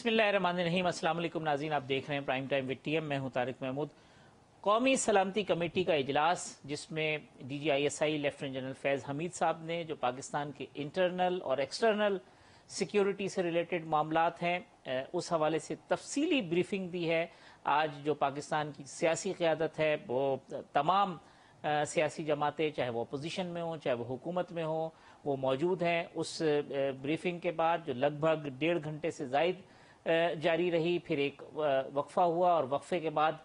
बिस्मिल्लाहिर्रहमानिर्रहीम। अस्सलाम वालेकुम नाज़रीन, आप देख रहे हैं प्राइम टाइम विद टीएम। मैं हूं तारिक महमूद। कौमी सलामती कमेटी का इजलास, जिसमें DGISI lieutenant general Faiz Hamid साहब ने, जो पाकिस्तान के इंटरनल और एक्सटर्नल सिक्योरिटी से रिलेटेड मामलात हैं, उस हवाले से तफसीली ब्रीफिंग दी है। आज जो पाकिस्तान की सियासी क़यादत है, वो तमाम सियासी जमातें, चाहे वो अपोजिशन में हों चाहे वो हुकूमत में हो, वो मौजूद हैं। उस ब्रीफिंग के बाद जो लगभग 1.5 घंटे से ज़ायद जारी रही, फिर एक वक्फा हुआ और वक्फे के बाद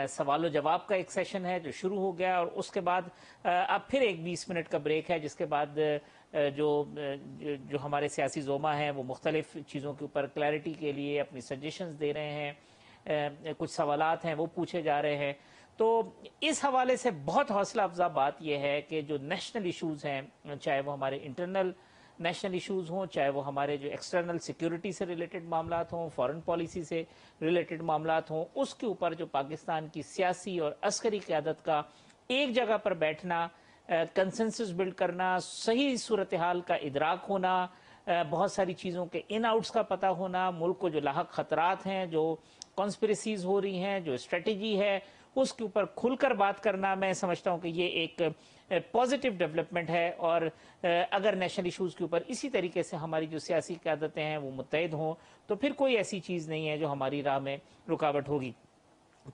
सवाल जवाब का एक सेशन है जो शुरू हो गया, और उसके बाद अब फिर एक 20 मिनट का ब्रेक है, जिसके बाद जो हमारे सियासी ज़ोमा हैं वो मुख्तलिफ़ चीज़ों के ऊपर क्लैरिटी के लिए अपनी सजेशंस दे रहे हैं। कुछ सवालात हैं वो पूछे जा रहे हैं। तो इस हवाले से बहुत हौसला अफजा बात यह है कि जो नेशनल इशूज़ हैं, चाहे वो हमारे इंटरनल नेशनल इश्यूज़ हों, चाहे वो हमारे जो एक्सटर्नल सिक्योरिटी से रिलेटेड मामलात हों, फॉरेन पॉलिसी से रिलेटेड मामलात हों, उसके ऊपर जो पाकिस्तान की सियासी और अस्करी क़यादत का एक जगह पर बैठना, कंसेंसस बिल्ड करना, सही सूरत हाल का इदराक होना, बहुत सारी चीज़ों के इन आउट्स का पता होना, मुल्क को जो लाहक ख़तरात हैं, जो कॉन्स्पिरेसीज़ हो रही हैं, जो स्ट्रेटजी है, उसके ऊपर खुलकर बात करना, मैं समझता हूँ कि ये एक पॉजिटिव डेवलपमेंट है। और अगर नेशनल इश्यूज़ के ऊपर इसी तरीके से हमारी जो सियासी क़यादतें हैं वो मुत्तहिद हों, तो फिर कोई ऐसी चीज़ नहीं है जो हमारी राह में रुकावट होगी।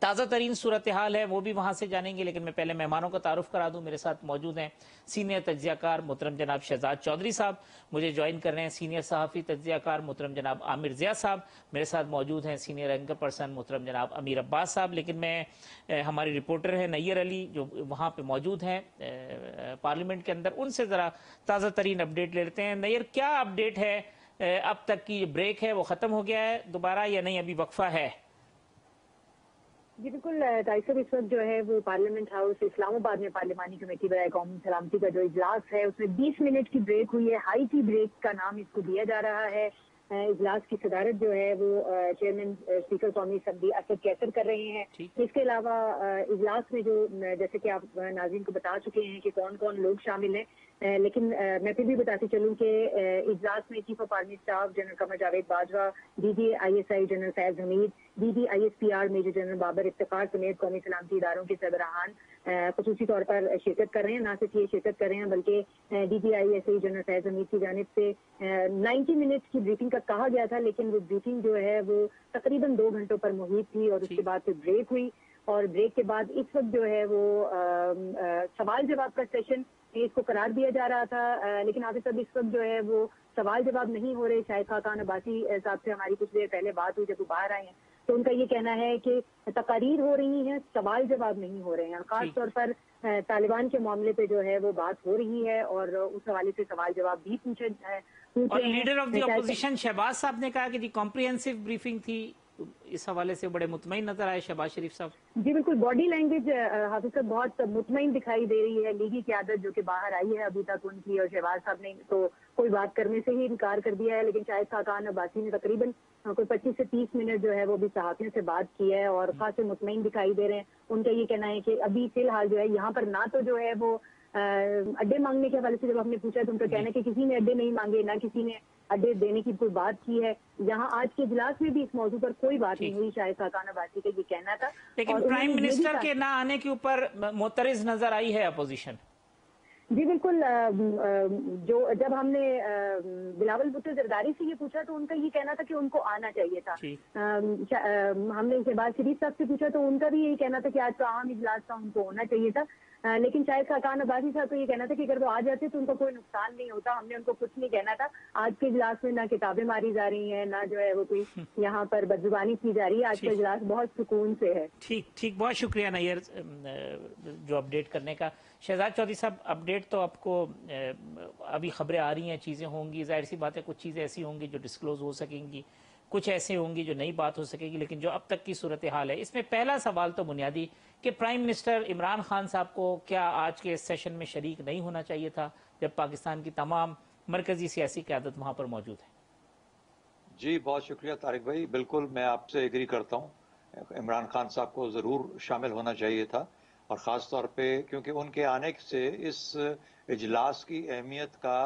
ताज़ा तरीन सूरत हाल है वो भी वहाँ से जानेंगे, लेकिन मैं पहले मेहमानों का तारुफ करा दूँ। मेरे साथ मौजूद हैं सीनियर तज्ज़ियाकार मोहतरम जनाब शहजाद चौधरी साहब, मुझे ज्वाइन कर रहे हैं सीनियर सहाफ़ी तज्ज़ियाकार मोहतरम जनाब आमिर ज़िया साहब, मेरे साथ मौजूद हैं सीनियर एंकर पर्सन मोहतरम जनाब अमीर अब्बास साहब, लेकिन मैं हमारी रिपोर्टर हैं नैयर अली जो वहाँ पर मौजूद हैं पार्लियामेंट के अंदर, उनसे ज़रा ताज़ा तरीन अपडेट ले लेते हैं। नैयर, क्या अपडेट है? अब तक की ब्रेक है वो ख़त्म हो गया है दोबारा या नहीं, अभी वक्फा है? जी बिल्कुल तारिक साहब, इस वक्त जो है वो पार्लियामेंट हाउस इस्लामाबाद में पार्लिमानी कमेटी बराए कौमी सलामती का जो इजलास है उसमें 20 मिनट की ब्रेक हुई है। हाई टी ब्रेक का नाम इसको दिया जा रहा है। इजलास की सदारत जो है वो चेयरमैन स्पीकर कौमी असम्बली असद कैसर कर रहे हैं। इसके अलावा इजलास में जो, जैसे कि आप नाज़रीन को बता चुके हैं कि कौन कौन लोग शामिल हैं, लेकिन मैं फिर भी बताती चलूं कि इजलास में chief of army staff general Qamar Javed Bajwa, DGISI general Faiz Hameed, DGISPR major general Babar Iftikhar समेत कौमी सलामती इदारों के सरबराहान खसूसी तौर पर शिरकत कर रहे हैं। ना सिर्फ ये शिरकत कर रहे हैं बल्कि DGISI जनरल फैज़ हमीद की जानिब से 90 मिनट की ब्रीफिंग का कहा गया था, लेकिन वो ब्रीफिंग जो है वो तकरीबन 2 घंटों पर मुहित थी और उसके बाद फिर ब्रेक हुई। और ब्रेक के बाद इस वक्त जो है वो सवाल जवाब का सेशन इसको करार दिया जा रहा था, लेकिन हाफिज साहब इस वक्त जो है वो सवाल जवाब नहीं हो रहे। शाहिद खाकान अब्बासी साहब से हमारी कुछ देर पहले बात हुई जब वो बाहर आए हैं, तो उनका ये कहना है कि तकारीर हो रही हैं, सवाल जवाब नहीं हो रहे हैं। खास तौर पर तालिबान के मामले पे जो है वो बात हो रही है और उस हवाले से सवाल जवाब भी पूछे और leader of the opposition Shahbaz sahab ने कहा कि जी कॉम्प्रिहेंसिव ब्रीफिंग थी, इस हवाले से बड़े मुतमईन नजर आए शहबाज शरीफ साहब। जी बिल्कुल, बॉडी लैंग्वेज हाफिज साहब बहुत मुतमईन दिखाई दे रही है। लीगी क़यादत जो कि बाहर आई है अभी तक उनकी, और शहबाज साहब ने तो कोई बात करने से ही इनकार कर दिया है, लेकिन शाहिद खाकान अब्बासी ने तकरीबन कोई 25 से 30 मिनट जो है वो भी सहाफ़ियों से बात की है और खासे मुतमईन दिखाई दे रहे हैं। उनका ये कहना है कि अभी फिलहाल जो है यहाँ पर ना तो जो है वो अड्डे मांगने के हवाले से जब हमने पूछा तो उनका कहना है कि किसी ने अड्डे नहीं मांगे, ना किसी ने अड्डे देने की कोई बात की है। यहाँ आज के इजलास में भी इस मौजू पर कोई बात नहीं हुई। शाहिद खाकान अब्बासी का ये कहना था। लेकिन प्राइम मिनिस्टर के ना आने के ऊपर मोतरज़ नजर आई है अपोजिशन। जी बिल्कुल, जो जब हमने बिलावल भुट्टो जरदारी से ये पूछा तो उनका ये कहना था कि उनको आना चाहिए था। हमने शहबाज शरीफ साहब से पूछा तो उनका भी यही कहना था कि आज तो आम इजलास था, उनको होना चाहिए था। लेकिन शायद खाकान अब्बासी साहब को ये कहना था कि अगर वो आ जाते तो उनको कोई नुकसान नहीं होता। हमने उनको कुछ नहीं कहना था। आज के इजलास में ना किताबें मारी जा रही हैं, ना जो है वो कोई यहाँ पर बदजुबानी की जा रही है। आज का इजलास बहुत सुकून से है। ठीक, बहुत शुक्रिया नैयर जो अपडेट करने का। शहजाद चौधरी साहब, अपडेट तो आपको अभी खबरें आ रही हैं, चीज़ें होंगी, जाहिर सी बात है कुछ चीज़ें ऐसी होंगी जो डिस्क्लोज हो सकेंगी, कुछ ऐसे होंगी जो नई बात हो सकेगी, लेकिन जो अब तक की सूरत हाल है इसमें पहला सवाल तो बुनियादी कि प्राइम मिनिस्टर इमरान खान साहब को क्या आज के इस सेशन में शरीक नहीं होना चाहिए था जब पाकिस्तान की तमाम मरकजी सियासी क़यादत वहाँ पर मौजूद है? जी बहुत शुक्रिया तारिक भाई, बिल्कुल मैं आपसे एग्री करता हूँ। इमरान खान साहब को ज़रूर शामिल होना चाहिए था, और ख़ास तौर पे क्योंकि उनके आने से इस इजलास की अहमियत का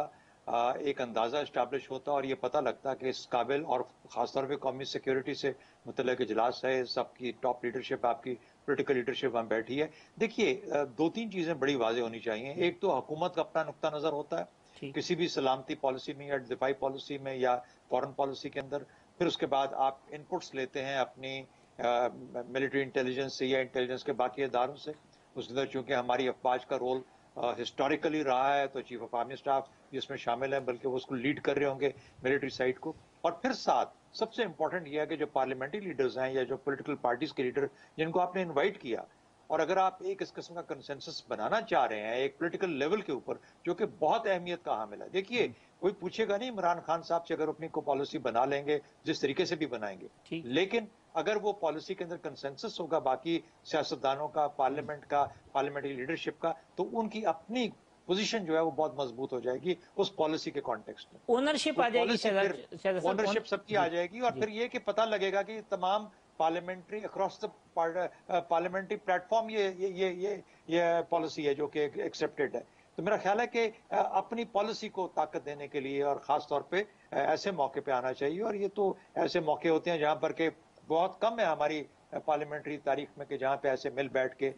एक अंदाज़ा इस्टेब्लिश होता और ये पता लगता कि इस काबिल और ख़ासतौर पे कौमी सिक्योरिटी से मुतल्लिक़ इजलास है, सबकी टॉप लीडरशिप, आपकी पॉलिटिकल लीडरशिप वहाँ बैठी है। देखिए, 2-3 चीज़ें बड़ी वाज़ेह होनी चाहिए। एक तो हुकूमत का अपना नुक्ता नज़र होता है, ठीक। किसी भी सलामती पॉलिसी में या दिफाई पॉलिसी में या फॉरेन पॉलिसी के अंदर। फिर उसके बाद आप इनपुट्स लेते हैं अपनी मिलिट्री इंटेलिजेंस से या इंटेलिजेंस के बाकी इदारों से। उसके अंदर चूँकि हमारी अफवाज का रोल हिस्टोरिकली रहा है, तो चीफ ऑफ आर्मी स्टाफ भी इसमें शामिल है, बल्कि वो उसको लीड कर रहे होंगे मिलिट्री साइड को। और फिर साथ सबसे इंपॉर्टेंट ये है कि जो पार्लियामेंट्री लीडर्स हैं या जो पॉलिटिकल पार्टीज के लीडर जिनको आपने इनवाइट किया, और अगर आप एक इस किस्म का कंसेंसस बनाना चाह रहे हैं एक पॉलिटिकल लेवल के ऊपर, जो कि बहुत अहमियत का हामिल है। देखिए, कोई पूछेगा नहीं इमरान खान साहब से अगर अपनी को पॉलिसी बना लेंगे जिस तरीके से भी बनाएंगे, लेकिन अगर वो पॉलिसी के अंदर कंसेंसस होगा बाकी सियासतदानों का, पार्लियामेंट का, पार्लियामेंट्री लीडरशिप का, तो उनकी अपनी पोजीशन जो है वो बहुत मजबूत हो जाएगी उस पॉलिसी के कॉन्टेक्स्ट में। ओनरशिप आ जाएगी, ओनरशिप सबकी आ जाएगी, और फिर ये कि पता लगेगा कि तमाम parliamentary across the parliamentary platform ये पॉलिसी है जो कि एक्सेप्टेड है। तो मेरा ख्याल है कि अपनी पॉलिसी को ताकत देने के लिए और खास तौर पे ऐसे मौके पे आना चाहिए, और ये तो ऐसे मौके होते हैं जहां पर के बहुत कम है हमारी पार्लियामेंट्री तारीख में कि जहां पे ऐसे मिल बैठ के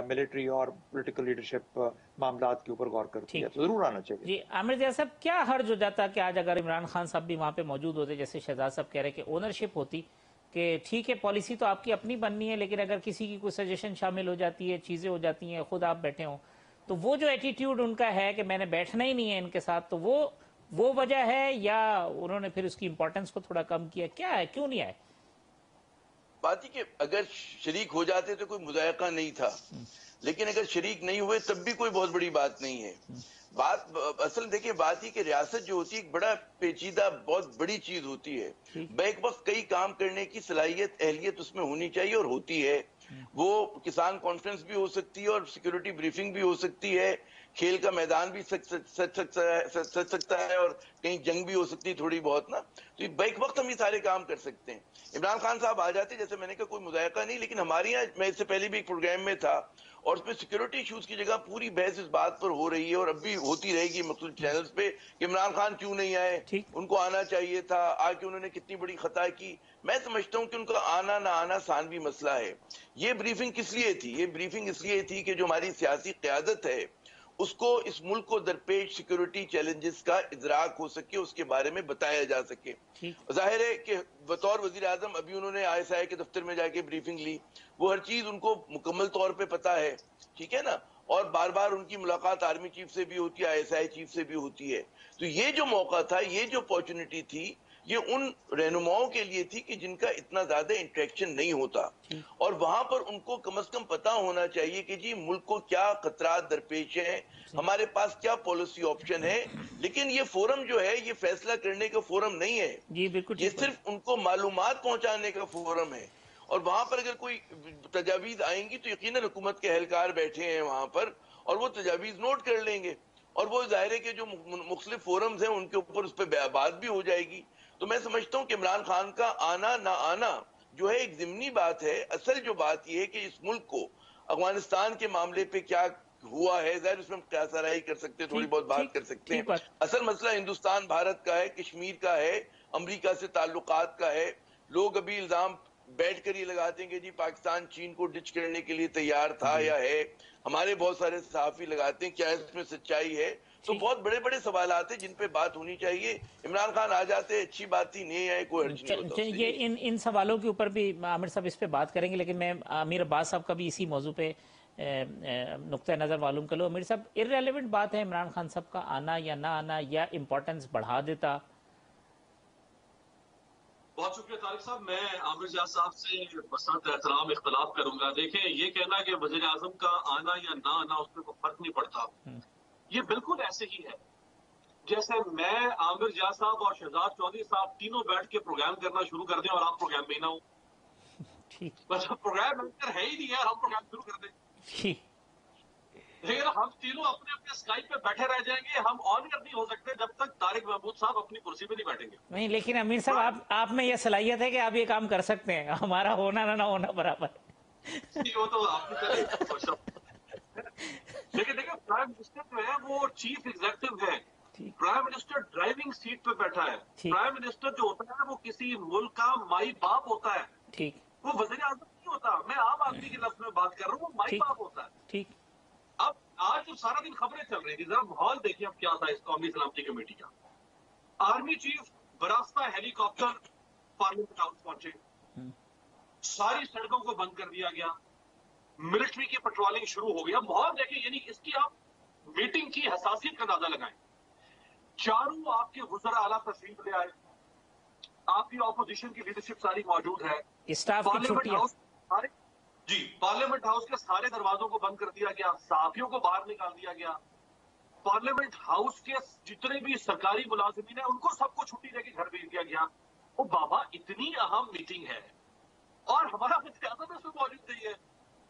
मिलिट्री और पॉलिटिकल लीडरशिप मामलात के ऊपर गौर करती है, तो जरूर आना चाहिए। जी आमिर जैसा साहब, क्या हर्ज हो जाता कि आज अगर इमरान खान साहब भी वहां पे मौजूद होते, जैसे शहजाद साहब कह रहे कि ओनरशिप होती, कि ठीक है पॉलिसी तो आपकी अपनी बननी है, लेकिन अगर किसी की कोई सजेशन शामिल हो जाती है, चीजें हो जाती हैं, खुद आप बैठे हो, तो वो जो एटीट्यूड उनका है कि मैंने बैठना ही नहीं है इनके साथ, तो वो वजह है, या उन्होंने फिर उसकी इंपॉर्टेंस को थोड़ा कम किया, क्या है, क्यों नहीं आए? बात ही कि अगर शरीक हो जाते तो कोई मुज़ायका नहीं था, लेकिन अगर शरीक नहीं हुए तब भी कोई बहुत बड़ी बात नहीं है। बात असल देखिए, बात ही कि रियासत जो होती है एक बड़ा पेचीदा बहुत बड़ी चीज होती है। बैक वक्त कई काम करने की सलाहियत अहलियत उसमें होनी चाहिए और होती है। वो किसान कॉन्फ्रेंस भी हो सकती है और सिक्योरिटी ब्रीफिंग भी हो सकती है, खेल का मैदान भी सच सकता है और कहीं जंग भी हो सकती है थोड़ी बहुत ना। तो बैक वक्त हम ये सारे काम कर सकते हैं। इमरान खान साहब आ जाते, जैसे मैंने कहा, कोई मुज़ायका नहीं, लेकिन हमारे यहाँ, मैं इससे पहले भी एक प्रोग्राम में था और उसमें सिक्योरिटी इश्यूज की जगह पूरी बहस इस बात पर हो रही है और अब भी होती रहेगी मुख्तलिफ चैनल्स पे कि इमरान खान क्यों नहीं आए, उनको आना चाहिए था, आके उन्होंने कितनी बड़ी खता की। मैं समझता हूं कि उनका आना ना आना सानवी मसला है। ये ब्रीफिंग किस लिए थी? ये ब्रीफिंग इसलिए थी कि जो हमारी सियासी क़यादत है उसको इस मुल्क को दरपेश सिक्योरिटी चैलेंजेस का इदराक हो सके, उसके बारे में बताया जा सके। जाहिर है कि बतौर वजीर आजम अभी उन्होंने ISI के दफ्तर में जाके ब्रीफिंग ली, वो हर चीज उनको मुकम्मल तौर पे पता है, ठीक है ना, और बार बार उनकी मुलाकात आर्मी चीफ से भी होती है, ISI चीफ से भी होती है। तो ये जो मौका था, ये जो अपॉर्चुनिटी थी, ये उन रहनुमाओं के लिए थी कि जिनका इतना ज्यादा इंटरेक्शन नहीं होता, और वहां पर उनको कम से कम पता होना चाहिए कि जी मुल्क को क्या खतरात दरपेश हैं, हमारे पास क्या पॉलिसी ऑप्शन है। लेकिन ये फोरम जो है ये फैसला करने का फोरम नहीं है, जी बिल्कुल, ये सिर्फ उनको मालूमात पहुंचाने का फोरम है। और वहां पर अगर कोई तजावीज आएंगी तो यकीनन हुकूमत के एहलकार बैठे हैं वहां पर और वो तजावीज नोट कर लेंगे, और वो जाहिर है कि जो मुख्तलिफ फोरम्स हैं उनके ऊपर उस पर बात भी हो जाएगी। तो मैं समझता हूं कि इमरान खान का आना ना आना जो है एक जिम्नी बात है। असल जो बात यह है कि इस मुल्क को अफगानिस्तान के मामले पे क्या हुआ है, जाहिर उसमें हम क्या सराही कर सकते हैं, थोड़ी बहुत बात कर सकते हैं। असल मसला हिंदुस्तान भारत का है, कश्मीर का है, अमेरिका से ताल्लुकात का है। लोग अभी इल्जाम बैठ कर ये लगाते हैं कि जी पाकिस्तान चीन को डिच करने के लिए तैयार था या है। हमारे बहुत सारे सहाफी लगाते हैं, क्या इसमें सच्चाई है? तो बहुत बड़े बड़े सवाल आते हैं जिन पे बात होनी चाहिए। इमरान खान आ जाते, अच्छी बात ही नहीं है, कोई हर्ज नहीं होता। ये इन सवालों के ऊपर भी आमिर साहब इस पे बात करेंगे, लेकिन मैं आमिर अब्बास साहब का भी इसी मौजू पे नुक्ता नज़र मालूम कर लो। आमिर साहब, इररेलेवेंट बात है इमरान खान साहब का आना या ना आना, या इम्पोर्टेंस बढ़ा देता? बहुत शुक्रिया तारिक साहब। मैं आमिर जाद साहब से बसंत एहतराम इख्तलाफ करूंगा। देखें, ये कहना कि वज़ीर आज़म का आना या ना आना उसमें कोई फर्क नहीं पड़ता, ये बिल्कुल ऐसे ही है जैसे मैं, आमिर जाद साहब और शहजाद चौधरी साहब तीनों बैठ के प्रोग्राम करना शुरू कर दें और आप प्रोग्राम में ना हो। बस प्रोग्राम एंकर है ही नहीं है, हम प्रोग्राम शुरू कर दें, लेकिन हम तीनों अपने अपने स्काइप पे बैठे रह जाएंगे। हम ऑन नहीं हो सकते जब तक तारिक महमूद साहब अपनी कुर्सी पे नहीं बैठेंगे। नहीं, लेकिन अमीर साहब आप में यह सलाहियत है कि आप ये काम कर सकते हैं, हमारा होना ना होना बराबर। वो तो आपकी लेकिन देखिए, प्राइम मिनिस्टर जो है वो चीफ एग्जीक्यूटिव है, प्राइम मिनिस्टर ड्राइविंग सीट पे बैठा है। प्राइम मिनिस्टर जो होता है वो किसी मुल्क का माई बाप होता है, ठीक, वो वज़ीर आज़म नहीं होता। मैं आम आदमी के लफ्ज में बात कर रहा हूँ, वो माई बाप होता है। ठीक। अब आज जो सारा दिन खबरें चल रही थी, जरा माहौल देखिए अब क्या था इस कौमी सलामती कमेटी का। आर्मी चीफ बरास्ता हेलीकॉप्टर पार्लियामेंट हाउस पहुंचे, सारी सड़कों को बंद कर दिया गया, मिलिट्री की पेट्रोलिंग शुरू हो गया। माहौल देखिए, यानी इसकी आप मीटिंग की हसासियत का अंदाजा लगाएं। चारों आपके वज़रा आला तशरीफ ले आए, आपकी ऑपोजिशन की लीडरशिप सारी मौजूद है, स्टाफ की पार्लियामेंट छुट्टियां, हाउस सारे जी पार्लियामेंट हाउस के सारे दरवाजों को बंद कर दिया गया, सहाफियों को बाहर निकाल दिया गया। पार्लियामेंट हाउस के जितने भी सरकारी मुलाजिमीन है उनको सबको छुट्टी देके घर भेज दिया गया। ओ बाबा, इतनी अहम मीटिंग है और हमारा वज़ीर-ए-आज़म इसमें मौजूद नहीं है,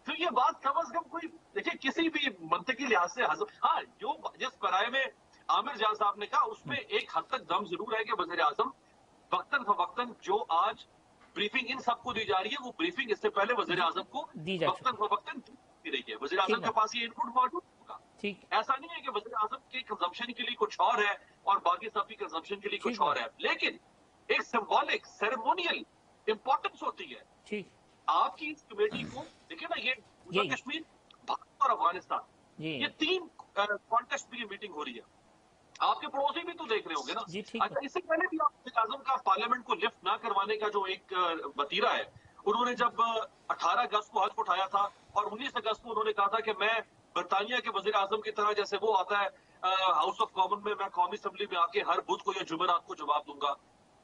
तो ये बात कम से कम कोई देखिए किसी भी मंतकी लिहाज से हाँ, जो जिस पराये में आमिर जान साहब ने कहा उसमें एक हद तक दम जरूर है कि वज़ीर-ए-आज़म वक्तन फवक्तन जो आज ब्रीफिंग इन सबको दी जा रही है, वो ब्रीफिंग इससे पहले वज़ीर-ए-आज़म को वक्तन फवक्तन दी रही है। वज़ीर-ए-आज़म के पास ये इनपुट मौजूद होगा। ठीक, ऐसा नहीं है कि वज़ीर-ए-आज़म के कंजम्पशन के लिए कुछ और है और बाकी सब की कंजम्पशन के लिए कुछ और है, लेकिन एक सिंबॉलिक सेरेमोनियल इंपॉर्टेंस होती है ठीक। आपकी इस कमेटी को। देखिए ना, ये कश्मीर, भारत और अफगानिस्तान, ये तीन कॉन्टेक्स्ट में ये मीटिंग हो रही है। आपके पड़ोसी भी तो देख रहे होंगे ना। अच्छा, इससे पहले भी वज़ीर-ए-आज़म का पार्लियामेंट को लिफ्ट ना करवाने का जो एक वतीरा है, उन्होंने जब 18 अगस्त को हल्फ उठाया था और 19 अगस्त को उन्होंने कहा था कि मैं बरतानिया के वज़ीर-ए-आज़म की तरह जैसे वो आता है हाउस ऑफ कॉमन में, मैं कौमी असेंबली में आके हर बुध को या जुमेरात को जवाब दूंगा।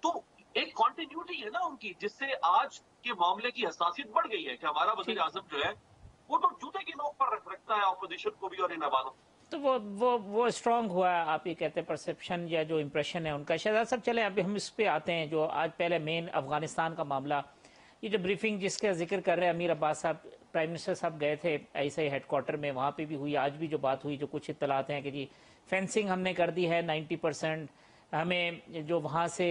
तो एक कॉन्टिन्यूटी है ना उनकी, जिससे आज के मामले की हसासियत बढ़ गई है कि हमारा वज़ीर-ए-आज़म जो है वो तो जूते की नोक पर रखता है अपोजिशन को भी और इन अवानों। तो वो स्ट्रांग हुआ, आप ये कहते हैं परसेप्शन या जो इम्प्रेशन है उनका। शहजाद साहब, चले अभी हम इस पे आते हैं जो आज पहले मेन अफगानिस्तान का मामला, ये जो ब्रीफिंग जिसका जिक्र कर रहे हैं अमीर अब्बास साहब, प्राइम मिनिस्टर साहब गए थे ऐसे ही हेडक्वार्टर में, वहाँ पे भी हुई। आज भी जो बात हुई, जो कुछ इत्तलात हैं कि जी फेंसिंग हमने कर दी है 90%, हमें जो वहाँ से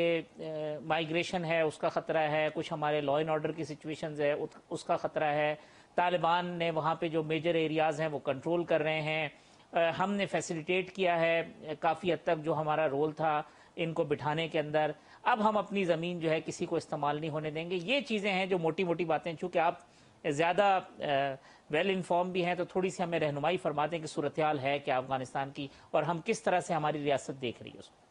माइग्रेशन है उसका ख़तरा है, कुछ हमारे लॉ एंड ऑर्डर की सिचुएशंस है उसका ख़तरा है, तालिबान ने वहाँ पे जो मेजर एरियाज़ हैं वो कंट्रोल कर रहे हैं, हमने फैसिलिटेट किया है काफ़ी हद तक जो हमारा रोल था इनको बिठाने के अंदर, अब हम अपनी ज़मीन जो है किसी को इस्तेमाल नहीं होने देंगे। ये चीज़ें हैं जो मोटी मोटी बातें, चूँकि आप ज़्यादा वेल इन्फॉर्म भी हैं तो थोड़ी सी हमें रहनुमाई फरमा दें कि सूरत हाल है क्या अफगानिस्तान की और हम किस तरह से हमारी रियासत देख रही है उसको।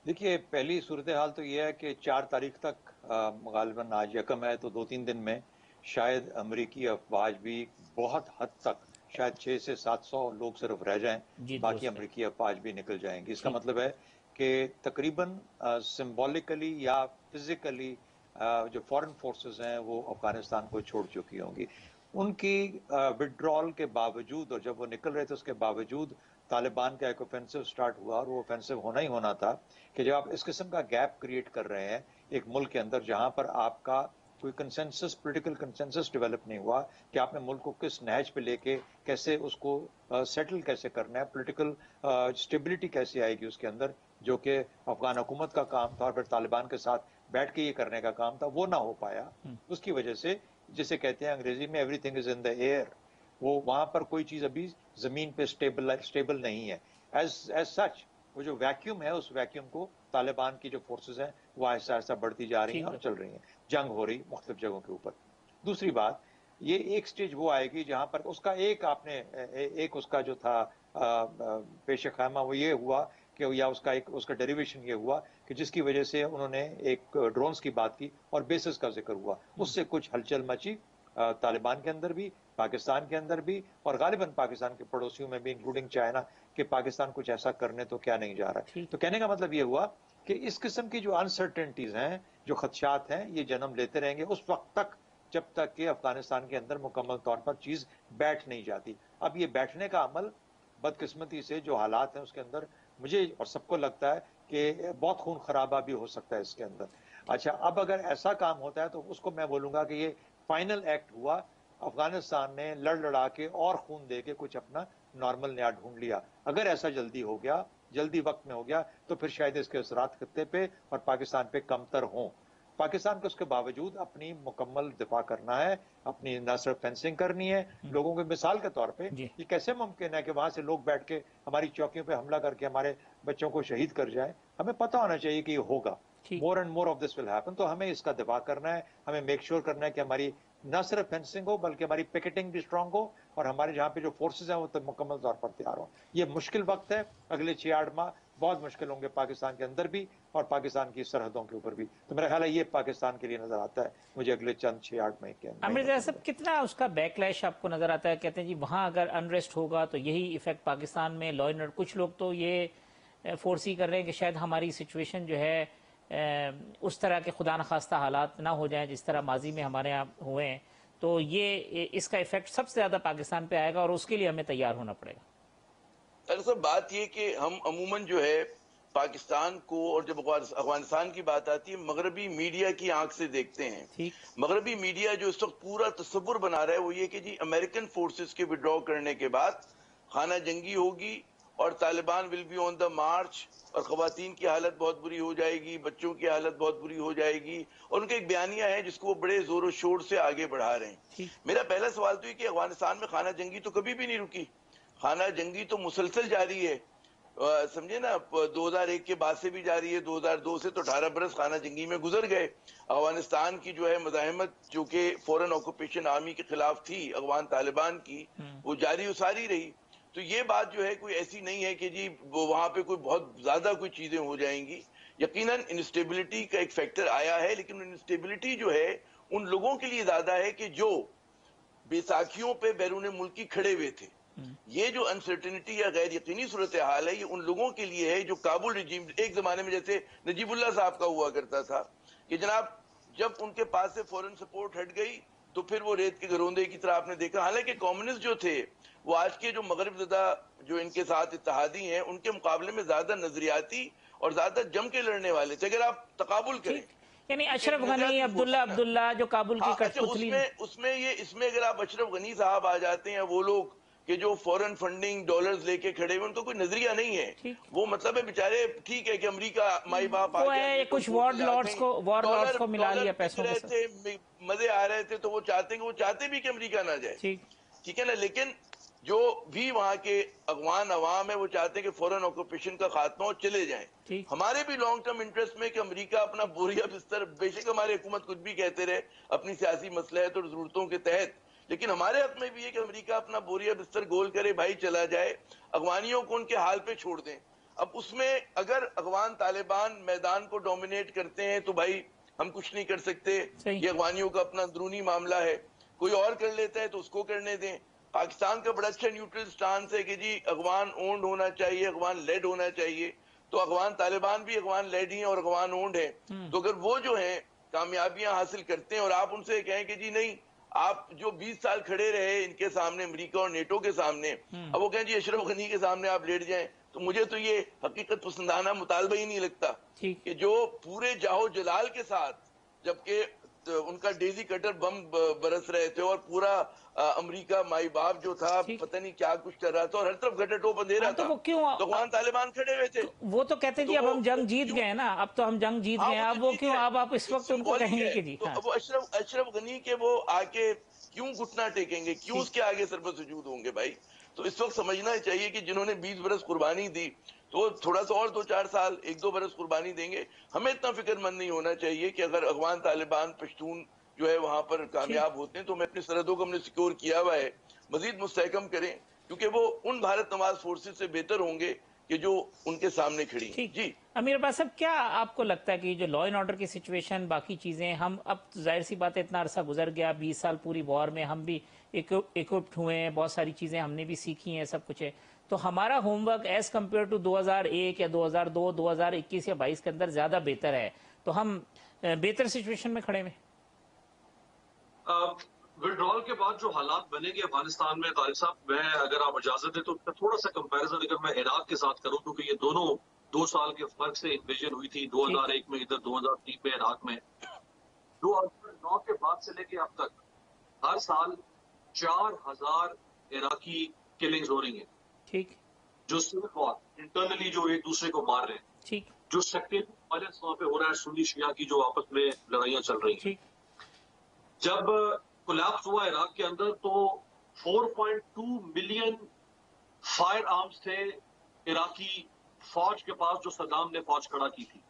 देखिए, पहली सूरत हाल तो ये है कि 4 तारीख तक गालिबन आज यकम है, तो 2-3 दिन में शायद अमरीकी अफवाज भी बहुत हद तक, शायद 600 से 700 लोग सिर्फ रह जाएं, बाकी अमरीकी अफवाज भी निकल जाएंगी। इसका मतलब है कि तकरीबन सिंबॉलिकली या फिजिकली जो फॉरेन फोर्सेस हैं वो अफगानिस्तान को छोड़ चुकी होंगी। उनकी विड्रॉल के बावजूद और जब वो निकल रहे थे उसके बावजूद तालिबान का एक ऑफेंसिव स्टार्ट हुआ, और वो ऑफेंसिव होना ही होना था कि जब आप इस किस्म का गैप क्रिएट कर रहे हैं एक मुल्क के अंदर जहां पर आपका कोई कंसेंसस, पॉलिटिकल कंसेंसस डेवलप नहीं हुआ कि आपने मुल्क को किस नहज पे लेके कैसे उसको सेटल कैसे करना है, पॉलिटिकल स्टेबिलिटी कैसे आएगी उसके अंदर, जो कि अफगान हुकूमत का काम था और फिर तालिबान के साथ बैठ के ये करने का काम था, वो ना हो पाया। उसकी वजह से जिसे कहते हैं अंग्रेजी में everything is in the air, वो वहां पर कोई चीज अभी जमीन पे स्टेबल नहीं है। एज सच वो जो वैक्यूम है, उस वैक्यूम को तालिबान की जो फोर्सेस हैं वो ऐसा ऐसा बढ़ती जा रही हैं और चल रही हैं, जंग हो रही मुख्तलिफ जगहों के ऊपर। दूसरी बात, ये एक स्टेज वो आएगी जहां पर उसका एक आपने एक उसका जो था पेश खैमा वो ये हुआ कि, या उसका डेरिवेशन ये हुआ कि जिसकी वजह से उन्होंने एक ड्रोन्स की बात की और बेसिस का जिक्र हुआ, उससे कुछ हलचल मची तालिबान के अंदर भी, पाकिस्तान के अंदर भी, और गालिबन पाकिस्तान के पड़ोसियों में भी, इंक्लूडिंग चाइना, कि पाकिस्तान कुछ ऐसा करने तो क्या नहीं जा रहा है। तो कहने का मतलब ये हुआ कि इस किस्म की जो अनसर्टेनिटीज हैं, जो खदशात हैं, ये जन्म लेते रहेंगे उस वक्त तक जब तक कि अफगानिस्तान के अंदर मुकम्मल तौर पर चीज बैठ नहीं जाती। अब ये बैठने का अमल बदकिस्मती से जो हालात हैं उसके अंदर, मुझे और सबको लगता है कि बहुत खून खराबा भी हो सकता है इसके अंदर। अच्छा, अब अगर ऐसा काम होता है तो उसको मैं बोलूंगा कि ये फाइनल एक्ट हुआ, अफगानिस्तान ने लड़ लड़ा के और खून दे के कुछ अपना नॉर्मल न्याय ढूंढ लिया। अगर ऐसा जल्दी हो गया, जल्दी वक्त में हो गया, तो फिर शायद इसके असरात खत्ते पे और पाकिस्तान पे कमतर हों। पाकिस्तान को उसके बावजूद अपनी मुकम्मल दिफा करना है, अपनी न सिर्फ फेंसिंग करनी है लोगों की मिसाल के तौर पे। ये कैसे मुमकिन है कि वहां से लोग बैठ के हमारी चौकियों पे हमला करके हमारे बच्चों को शहीद कर जाए? हमें पता होना चाहिए कि ये होगा, more and more of this will happen. तो हमें इसका दिफा करना है, हमें मेक श्योर करना है कि हमारी न सिर्फ फेंसिंग हो बल्कि हमारी पिकेटिंग भी स्ट्रांग हो और हमारे जहाँ पे जो फोर्सेज हैं वो तो मुकम्मल तौर पर तैयार हो। ये मुश्किल वक्त है, अगले 6-8 माह बहुत मुश्किल होंगे पाकिस्तान के अंदर भी और पाकिस्तान की सरहदों के ऊपर भी। तो मेरा ख्याल है ये पाकिस्तान के लिए नजर आता है मुझे अगले चंद 6-8 महीने के अंदर। अमृता साहब, कितना उसका बैकलैश आपको नजर आता है? कहते हैं जी वहां अगर अनरेस्ट होगा तो यही इफेक्ट पाकिस्तान में लॉ एंड ऑर्डर। कुछ लोग तो ये फोर्सी कर रहे हैं कि शायद हमारी सिचुएशन जो है उस तरह के खुदा न खास्ता हालात ना हो जाएं जिस तरह माजी में हमारे यहाँ हुए हैं, तो ये इसका इफेक्ट सबसे ज्यादा पाकिस्तान पे आएगा और उसके लिए हमें तैयार होना पड़ेगा। दरअसल बात ये कि हम अमूमन जो है पाकिस्तान को, और जब अफगानिस्तान की बात आती है, मगरबी मीडिया की आंख से देखते हैं। मगरबी मीडिया जो इस वक्त पूरा तस्वुर बना रहा है वो ये कि जी अमेरिकन फोर्सेस के विड्रॉ करने के बाद खाना जंगी होगी और Taliban will be on the march और खवातीन की हालत बहुत बुरी हो जाएगी, बच्चों की हालत बहुत बुरी हो जाएगी। और उनका एक बयानिया है जिसको वो बड़े जोरों शोर से आगे बढ़ा रहे हैं। मेरा पहला सवाल तो ये कि अफगानिस्तान में खाना जंगी तो कभी भी नहीं रुकी, खाना जंगी तो मुसलसल जारी है, समझे ना। 2001 के बाद से भी जारी है, 2002 से तो 18 बरस खाना जंगी में गुजर गए। अफगानिस्तान की जो है मज़ाहमत जो कि फॉरेन ऑक्यूपेशन आर्मी के खिलाफ थी अफगान तालिबान की, वो जारी उसारी रही। तो ये बात जो है कोई ऐसी नहीं है कि जी वहां पे कोई बहुत ज्यादा कोई चीजें हो जाएंगी। यकीनन इंस्टेबिलिटी का एक फैक्टर आया है, लेकिन इंस्टेबिलिटी जो है उन लोगों के लिए ज्यादा है कि जो बैसाखियों पे बैरून मुल्की खड़े हुए थे। ये जो अनसर्टेनिटी या गैर यकीनी सूरत हाल है ये उन लोगों के लिए है जो काबुल रजीम, एक जमाने में जैसे नजीबुल्लाह साहब का हुआ करता था कि जनाब जब उनके पास से फॉरेन सपोर्ट हट गई तो फिर वो रेत के घरोंदे की तरह आपने देखा। हालांकि कम्युनिस्ट जो थे वो आज के जो मगरब ज़दा जो इनके साथ इत्तेहादी हैं उनके मुकाबले में ज्यादा नजरियाती और ज्यादा जम के लड़ने वाले थे। अगर आप तकाबुल करें, यानी अशरफ गनी, अब्दुल्ला जो काबुल की कठपुतली, इसमें अगर आप अशरफ गनी साहब आ जाते हैं, वो लोग कि जो फॉरेन फंडिंग डॉलर्स लेके खड़े हुए, उनका कोई नजरिया नहीं है। वो मतलब है बेचारे, ठीक है कि अमेरिका माई बाप आ गया, कुछ वॉर लॉर्ड्स को मिला लिया पैसों के साथ, मजे आ रहे थे, तो वो चाहते भी कि अमेरिका ना जाए, ठीक है ना। लेकिन जो भी वहाँ के अफगान अवाम है वो चाहते हैं कि फॉरेन ऑक्यूपेशन का खात्मा हो, चले जाएं। हमारे भी लॉन्ग टर्म इंटरेस्ट में कि अमेरिका अपना बोरिया बिस्तर, बेशक हमारी हुकूमत कुछ भी कहते रहे अपनी सियासी मसलहत और जरूरतों के तहत, लेकिन हमारे हक में भी है कि अमेरिका अपना बोरिया बिस्तर गोल करे, भाई चला जाए, अफगानियों को उनके हाल पे छोड़ दें। अब उसमें अगर अफगान तालिबान मैदान को डोमिनेट करते हैं तो भाई हम कुछ नहीं कर सकते, ये अफगानियों का अपना अंदरूनी मामला है। कोई और कर लेता है तो उसको करने दें। पाकिस्तान का बड़ा अच्छा न्यूट्रल स्टांस है कि जी अफगान ओन्ड होना चाहिए, अफगान लेड होना चाहिए। तो अफगान तालिबान भी अफगान लेड ही है और अफगान ओन्ड है। तो अगर वो जो है कामयाबियां हासिल करते हैं और आप उनसे कहें कि जी नहीं, आप जो 20 साल खड़े रहे इनके सामने, अमेरिका और नेटो के सामने, अब वो कहें जी अशरफ गनी के सामने आप लेट जाएं, तो मुझे तो ये हकीकत पसंदाना मुतालबा ही नहीं लगता कि जो पूरे जाहो जलाल के साथ, जबकि उनका डेजी कटर बम बरस रहे थे और पूरा अमेरिका माई बाप जो था पता नहीं क्या कुछ कर रहा था और हर तरफ गटर टोप अंधेरा था, क्यों तो अफगान तालिबान खड़े हुए थे। वो तो कहते हैं जी अब हम जंग जीत गए ना, अब तो हम जंग जीत गए, अब वो क्यों, अब आप इस वक्त उनको कहेंगे कि जी वो अशरफ गनी के वो आके क्यों घुटना टेकेंगे, क्यों उसके आगे सरबसुजूद होंगे भाई। तो इस वक्त समझना चाहिए कि जिन्होंने 20 बरस कुर्बानी दी तो थोड़ा सा और 2-4 साल 1-2 बरस कुर्बानी देंगे। हमें इतना फिक्रमंद नहीं होना चाहिए कि अगर अफगान तालिबान पश्तून जो है वहां पर कामयाब होते हैं तो हमें अपनी सरहदों को हमने सिक्योर किया हुआ है, मजीद मुस्तहकम करें, क्योंकि वो उन भारत नवाज फोर्सेस से बेहतर होंगे कि जो उनके सामने खड़ी हैं। जी अमीर अब्बास साहब, क्या आपको लगता है कि जो लॉ एंड ऑर्डर की सिचुएशन, बाकी चीजें, हम अब जाहिर सी बात है इतना अरसा गुजर गया, 20 साल पूरी वॉर में हम भी इक्विप्ड हुए हैं, बहुत सारी चीजें हमने भी सीखी हैं, सब कुछ है, तो हमारा होमवर्क एज कम्पेयर टू 2001 या 2002, 2021 या 22 के अंदर ज्यादा बेहतर है, तो हम बेहतर सिचुएशन में खड़े हैं। विड्रॉल के बाद जो हालात बनेंगे अफगानिस्तान में, तारिक साहब, मैं अगर आप इजाजत दें तो थोड़ा सा कंपैरिजन अगर मैं इराक के साथ करूं, क्योंकि ये दोनों 2 साल के फर्क से इन्वेजन हुई थी, 2001 में इधर, 2003 में इराक में। 2009 के बाद से लेके अब तक हर साल 4000 इराकी किलिंग्स हो रही हैं, ठीक, जो सिर्फ और इंटरनली जो एक दूसरे को मार रहे हैं, ठीक, जो वायलेंस वहां पे हो रहा है, सुन्नी शिया की जो आपस में लड़ाइयां चल रही हैं। ठीक। जब कोलैप्स हुआ इराक के अंदर तो 4.2 मिलियन फायर आर्म्स थे इराकी फौज के पास, जो सद्दाम ने फौज खड़ा की थी।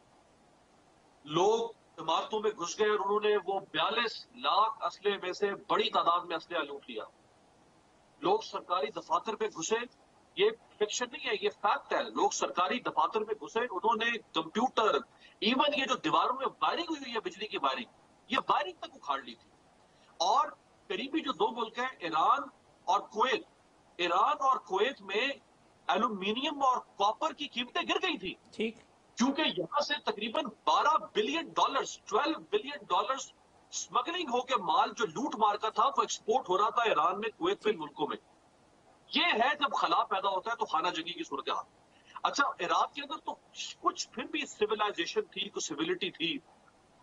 लोग इमारतों में घुस गए और उन्होंने वो 42 लाख असले में से बड़ी तादाद में असले लूट लिया। लोग सरकारी दफातर में घुसे, ये फिक्शन नहीं है, ये फैक्ट है। लोग सरकारी दफातर में घुसे, उन्होंने कंप्यूटर, इवन ये जो दीवारों में वायरिंग हुई है, बिजली की वायरिंग, ये वायरिंग तक उखाड़ ली थी। और करीबी जो दो मुल्क हैं, ईरान और कुवैत, ईरान और कुवैत में एल्यूमिनियम और कॉपर की कीमतें गिर गई थी। ठीक। क्योंकि यहां से तकरीबन $12 बिलियन, $12 बिलियन स्मगलिंग होकर माल जो लूट मार का था वो एक्सपोर्ट हो रहा था ईरान में, कुवैत में, मुल्कों में। ये है जब खला पैदा होता है तो खाना जंगी की सूरत हाल। अच्छा, इराक के अंदर तो कुछ फिर भी सिविलाइजेशन थी, कुछ सिविलिटी थी।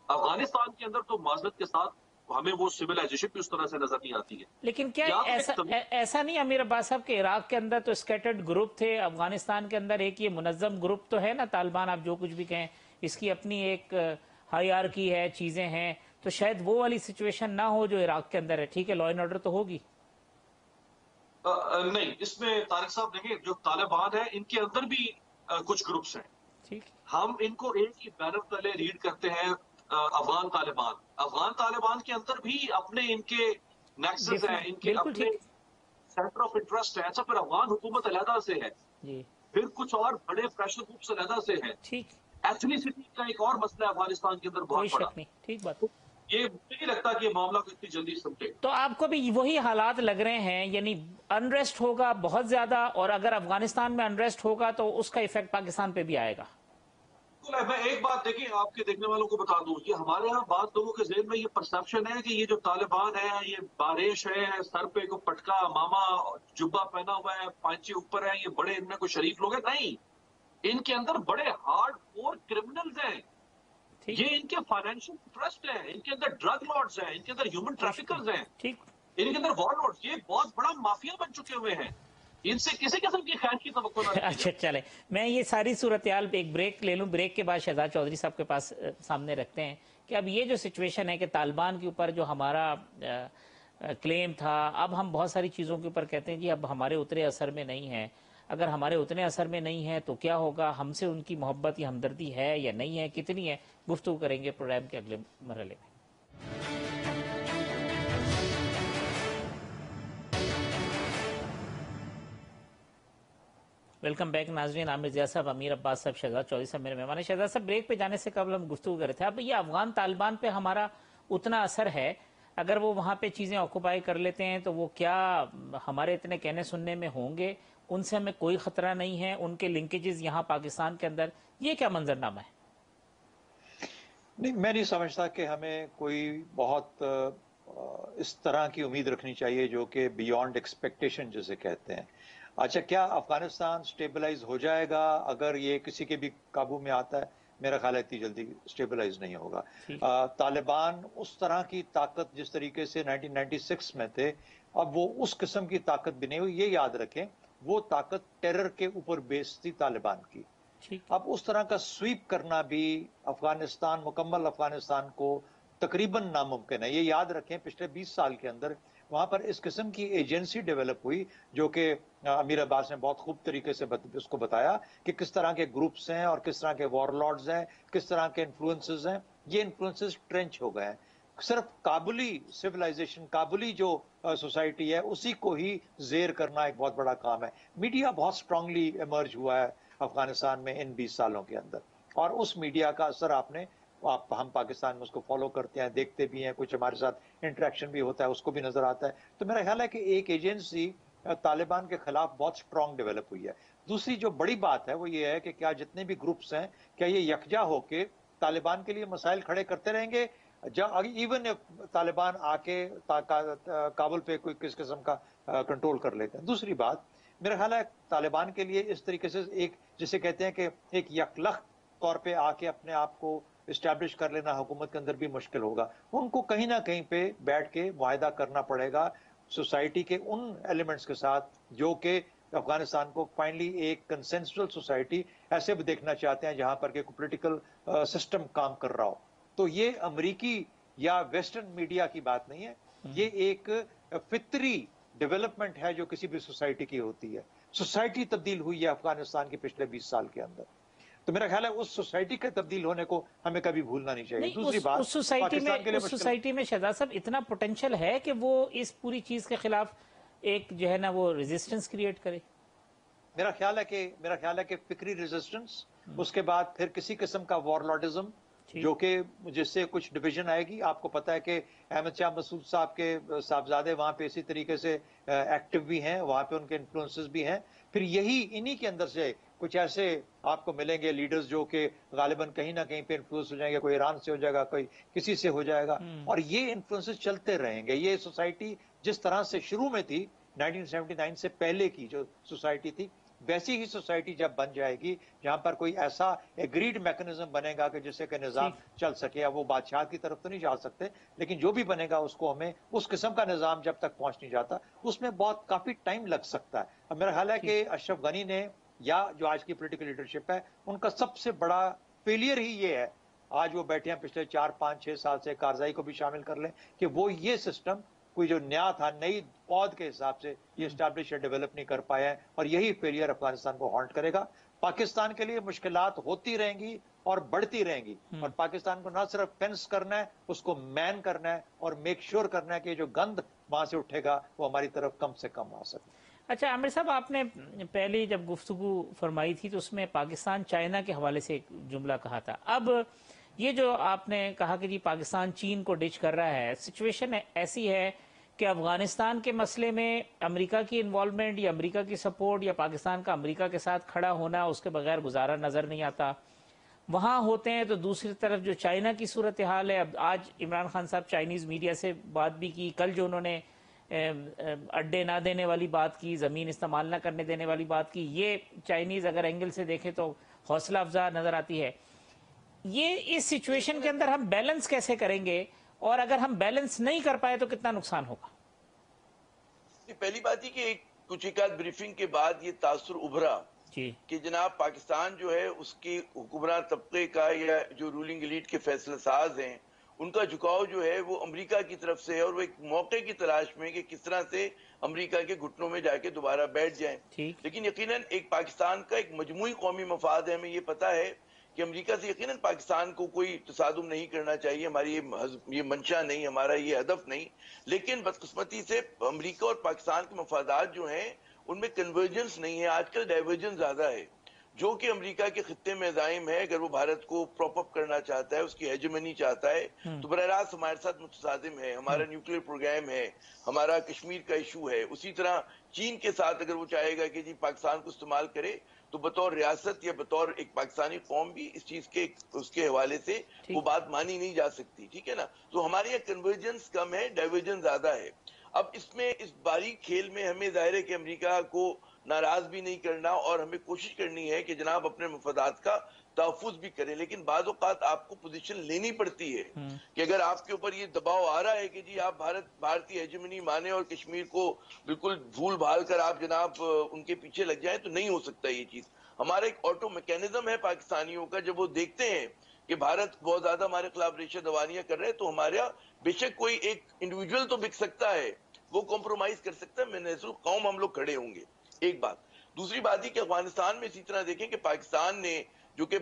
अफगानिस्तान के अंदर तो माजरत के साथ हमें वो सिविलाइजेशन भी उस तरह से नजर नहीं आती है। लेकिन क्या ऐसा नहीं अमीर अब्बास साहब के इराक के अंदर तो स्कैटर्ड ग्रुप थे, अफगानिस्तान के अंदर एक ये मुनज्जम ग्रुप तो है ना, तालिबान, आप जो कुछ भी कहें, इसकी अपनी एक हायरार्की है, चीजें हैं, तो शायद वो वाली सिचुएशन ना हो जो इराक के अंदर है। ठीक है, लॉ एंड ऑर्डर तो होगी। नहीं, इसमें तारिक साहब देखिए, जो तालिबान है इनके अंदर भी कुछ ग्रुप्स हैं। ठीक। हम इनको एक ही बैनर तले रीड करते हैं, अफगान तालिबान। अफगान तालिबान के अंदर भी अपने इनके नेक्सस हैं, इनके अपने सेंटर ऑफ इंटरेस्ट है। अच्छा, फिर अफगान हुकूमत अलहदा से है जी, फिर कुछ और बड़े प्रेशर ग्रुप्स अलहदा से हैं। ठीक। एथनिसिटी का एक और मसला है अफगानिस्तान के अंदर बहुत बड़ा। नहीं, ठीक बात। ये नहीं लगता कि ये मामला को इतनी जल्दी समझे। तो आपको भी वही हालात लग रहे हैं, यानी अनरेस्ट होगा बहुत ज्यादा, और अगर अफगानिस्तान में अनरेस्ट होगा तो उसका इफेक्ट पाकिस्तान पे भी आएगा। मैं एक बात देखिए, आपके देखने वालों को बता दूं, ये हमारे यहाँ बात लोगों के ज़हन में ये परसेप्शन है कि ये जो तालिबान है, ये बारिश है, सर पे को पटका, मामा जुब्बा पहना हुआ है, पांचे ऊपर है, ये बड़े इनमें कोई शरीफ लोग हैं। नहीं, इनके अंदर बड़े हार्ड कोर क्रिमिनल्स हैं। ये इनके फाइनेंशियल इंटरेस्ट है, इनके अंदर ड्रग लॉर्ड्स हैं, इनके अंदर ह्यूमन ट्रैफिकर्स हैं, ठीक, इनके अंदर वॉरलॉर्ड्स, ये बहुत बड़ा माफिया बन चुके हुए हैं। इनसे किसी किस्म की खैर की तवक्को ना। अच्छा, चले, मैं ये सारी सूरत-ए-हाल एक ब्रेक ले लूं, ब्रेक के बाद शहजाद चौधरी साहब के पास सामने रखते हैं कि अब ये जो सिचुएशन है कि तालिबान के ऊपर जो हमारा क्लेम था, अब हम बहुत सारी चीज़ों के ऊपर कहते हैं जी अब हमारे उतरे असर में नहीं है। अगर हमारे उतने असर में नहीं है तो क्या होगा, हमसे उनकी मोहब्बत या हमदर्दी है या नहीं है, कितनी है, गुफ्तगू करेंगे प्रोग्राम के अगले मरहले में। वेलकम बैक नाजरीन, आमिर जिया साहब, अमीर अब्बास साहब, शहजाद चौधरी साहब मेरे मेहमान। शहजाद साहब, ब्रेक पे जाने से कबल हम गुफ्तगू कर रहे थे, अब ये अफगान तालिबान पे हमारा उतना असर है, अगर वो वहाँ पे चीज़ें ऑक्यूपाई कर लेते हैं तो वो क्या हमारे इतने कहने सुनने में होंगे, उनसे हमें कोई ख़तरा नहीं है, उनके लिंकेजेस यहाँ पाकिस्तान के अंदर, ये क्या मंजरनामा है? नहीं, मैं नहीं समझता कि हमें कोई बहुत इस तरह की उम्मीद रखनी चाहिए जो कि बियॉन्ड एक्सपेक्टेशन जिसे कहते हैं। अच्छा, क्या अफगानिस्तान स्टेबलाइज हो जाएगा अगर ये किसी के भी काबू में आता है? मेरा ख्याल है इतनी जल्दी स्टेबलाइज नहीं होगा। तालिबान उस तरह की ताकत जिस तरीके से 1996 में थे, अब वो उस किस्म की ताकत भी नहीं हुई। ये याद रखें, वो ताकत टेरर के ऊपर बेस्ड थी तालिबान की। अब उस तरह का स्वीप करना भी अफगानिस्तान, मुकम्मल अफगानिस्तान को तकरीबन नामुमकिन है। ये याद रखें, पिछले 20 साल के अंदर वहां पर इस किस्म की एजेंसी डेवलप हुई जो कि अमीर अब्बास ने बहुत खूब तरीके से उसको बताया कि किस तरह के ग्रुप्स हैं और किस तरह के वॉरलॉर्ड्स हैं, किस तरह के इन्फ्लुएंसेस हैं। ये इन्फ्लुएंसेस ट्रेंच हो गए हैं। सिर्फ काबुली सिविलाइजेशन, काबुली जो सोसाइटी है, उसी को ही जेर करना एक बहुत बड़ा काम है। मीडिया बहुत स्ट्रांगली इमर्ज हुआ है अफगानिस्तान में इन 20 सालों के अंदर, और उस मीडिया का असर हम पाकिस्तान में उसको फॉलो करते हैं, देखते भी हैं, कुछ हमारे साथ इंटरेक्शन भी होता है, उसको भी नजर आता है। तो मेरा ख्याल है कि एक एजेंसी तालिबान के खिलाफ बहुत स्ट्रांग डेवलप हुई है। दूसरी जो बड़ी बात है वो ये है कि क्या जितने भी ग्रुप्स हैं, क्या ये यकजा होके तालिबान के लिए मसाइल खड़े करते रहेंगे? इवन तालिबान आके काबुल पे कोई किस किस्म का कंट्रोल कर लेते हैं। दूसरी बात, मेरा ख्याल है तालिबान के लिए इस तरीके से एक, जिसे कहते हैं कि एक यकलख तौर पे आके अपने आप को इस्टेब्लिश कर लेना हुकूमत के अंदर भी मुश्किल होगा। उनको कहीं ना कहीं पे बैठ के मुआहदा करना पड़ेगा सोसाइटी के उन एलिमेंट्स के साथ जो कि अफगानिस्तान को फाइनली एक कंसेंसुअल सोसाइटी ऐसे भी देखना चाहते हैं जहां पर कि पॉलिटिकल सिस्टम काम कर रहा हो। तो ये अमेरिकी या वेस्टर्न मीडिया की बात नहीं है, ये एक फितरी डेवलपमेंट है जो किसी भी सोसाइटी की होती है। सोसाइटी तब्दील हुई है अफगानिस्तान के पिछले 20 साल के अंदर। तो मेरा ख्याल है उस सोसाइटी के तब्दील होने को हमें कभी भूलना नहीं चाहिए। नहीं, दूसरी बात, उस सोसाइटी में शहजाद साहब इतना पोटेंशियल है कि वो इस पूरी चीज के खिलाफ एक जो है ना वो रेजिस्टेंस क्रिएट करे। मेरा ख्याल है कि फिक्री रेजिस्टेंस, उसके बाद फिर किसी किस्म का वॉरलॉर्डिज्म जो कि जिससे कुछ डिवीजन आएगी। आपको पता है कि अहमद शाह मसूद साहब के साहबजादे वहां पे इसी तरीके से एक्टिव भी हैं, वहां पे उनके इन्फ्लुएंसेस भी हैं। फिर यही इन्हीं के अंदर से कुछ ऐसे आपको मिलेंगे लीडर्स जो कि गालिबन कहीं ना कहीं पे इन्फ्लुएंस हो जाएंगे, कोई ईरान से हो जाएगा, कोई किसी से हो जाएगा, और ये इन्फ्लुएंसेस चलते रहेंगे। ये सोसाइटी जिस तरह से शुरू में थी 1979 से पहले की जो सोसाइटी थी, वैसी ही सोसाइटी जब बन जाएगी जहां पर कोई ऐसा एग्रीड मैकेनिज्म बनेगा कि जिससे कि निजाम चल सके। अब वो बादशाह की तरफ तो नहीं जा सकते, लेकिन जो भी बनेगा उसको हमें उस किस्म का निजाम जब तक पहुंच नहीं जाता उसमें बहुत काफी टाइम लग सकता है। अब मेरा ख्याल है कि अशरफ गनी ने या जो आज की पॉलिटिकल लीडरशिप है उनका सबसे बड़ा फेलियर ही ये है, आज वो बैठे हैं पिछले 4, 5, 6 साल से, कारजाई को भी शामिल कर लें, कि वो ये सिस्टम कोई जो नया था नई पौध के हिसाब से ये एस्टैब्लिश या डेवलप नहीं कर पाया है, और यही फेलियर अफगानिस्तान को हॉन्ट करेगा। पाकिस्तान के लिए मुश्किलात होती रहेंगी और बढ़ती रहेंगी, और पाकिस्तान को ना सिर्फ फेंस करना है, उसको मैन करना है और मेक श्योर करना है कि जो गंद वहां से उठेगा वो हमारी तरफ कम से कम आ सके। अच्छा आमिर साहब, आपने पहले जब गुफ्तगू फरमाई थी तो उसमें पाकिस्तान चाइना के हवाले से एक जुमला कहा था। अब ये जो आपने कहा कि जी पाकिस्तान चीन को डिच कर रहा है, सिचुएशन ऐसी है कि अफगानिस्तान के मसले में अमेरिका की इन्वॉल्वमेंट या अमेरिका की सपोर्ट या पाकिस्तान का अमेरिका के साथ खड़ा होना, उसके बगैर गुजारा नजर नहीं आता। वहां होते हैं तो दूसरी तरफ जो चाइना की सूरत हाल है, अब आज इमरान खान साहब चाइनीज मीडिया से बात भी की, कल जो उन्होंने अड्डे ना देने वाली बात की, जमीन इस्तेमाल ना करने देने वाली बात की, ये चाइनीज अगर एंगल से देखें तो हौसला अफजा नजर आती है। ये इस सिचुएशन के अंदर हम बैलेंस कैसे करेंगे, और अगर हम बैलेंस नहीं कर पाए तो कितना नुकसान होगा? पहली बात ही कि कुछ एक आध ब्रीफिंग के बाद ये तासुर उभरा कि जनाब पाकिस्तान जो है उसके हुक्मरान तबके का या जो रूलिंग एलीट के फैसला साज हैं उनका झुकाव जो है वो अमेरिका की तरफ से है, और वो एक मौके की तलाश में कि किस तरह से अमेरिका के घुटनों में जाके दोबारा बैठ जाएं। लेकिन यकीनन एक पाकिस्तान का एक मजमूई कौमी मफाद है। हमें ये पता है कि अमेरिका से यकीनन पाकिस्तान को कोई तसादुम नहीं करना चाहिए, हमारी ये मंशा नहीं, हमारा ये हदफ नहीं। लेकिन बदकिस्मती से अमेरिका और पाकिस्तान के मफादात जो हैं उनमें कन्वर्जेंस नहीं है, आजकल डाइवर्जेंस ज्यादा है। जो कि अमेरिका के खित्ते में जायम है, अगर वो भारत को प्रॉप अप करना चाहता है, उसकी हेजेमनी चाहता है, तो बरह रास्त हमारे साथ मुतसादिम है। हमारा न्यूक्लियर प्रोग्राम है, हमारा कश्मीर का इशू है। उसी तरह चीन के साथ अगर वो चाहेगा कि जी पाकिस्तान को इस्तेमाल करे, तो बतौर रियासत या बतौर एक पाकिस्तानी कौम भी इस चीज के उसके हवाले से वो बात मानी नहीं जा सकती। ठीक है ना? तो हमारे यहाँ कन्वर्जेंस कम है, डाइवर्जेंस ज्यादा है। अब इसमें इस बारीक खेल में हमें जाहिर है कि अमेरिका को नाराज भी नहीं करना, और हमें कोशिश करनी है कि जनाब अपने मफादात का तहफ़्फ़ुज़ भी करें। लेकिन बाज़ औक़ात आपको पोजीशन लेनी पड़ती है कि अगर आपके ऊपर ये दबाव आ रहा है कि जी आप भारतीय हेजेमनी माने और कश्मीर को बिल्कुल भूल भाल कर आप जनाब उनके पीछे लग जाए, तो नहीं हो सकता ये चीज। हमारा एक ऑटो मैकेनिज्म है पाकिस्तानियों का, जब वो देखते हैं कि भारत बहुत ज्यादा हमारे खिलाफ रेशा दवानियां कर रहे हैं, तो हमारा बेशक कोई एक इंडिविजुअल तो बिक सकता है, वो कॉम्प्रोमाइज कर सकता है, मैंने कौम हम लोग खड़े होंगे। एक बात। दूसरी बात ही कि अफगानिस्तान में इसी तरह देखें कि पाकिस्तान ने जो कि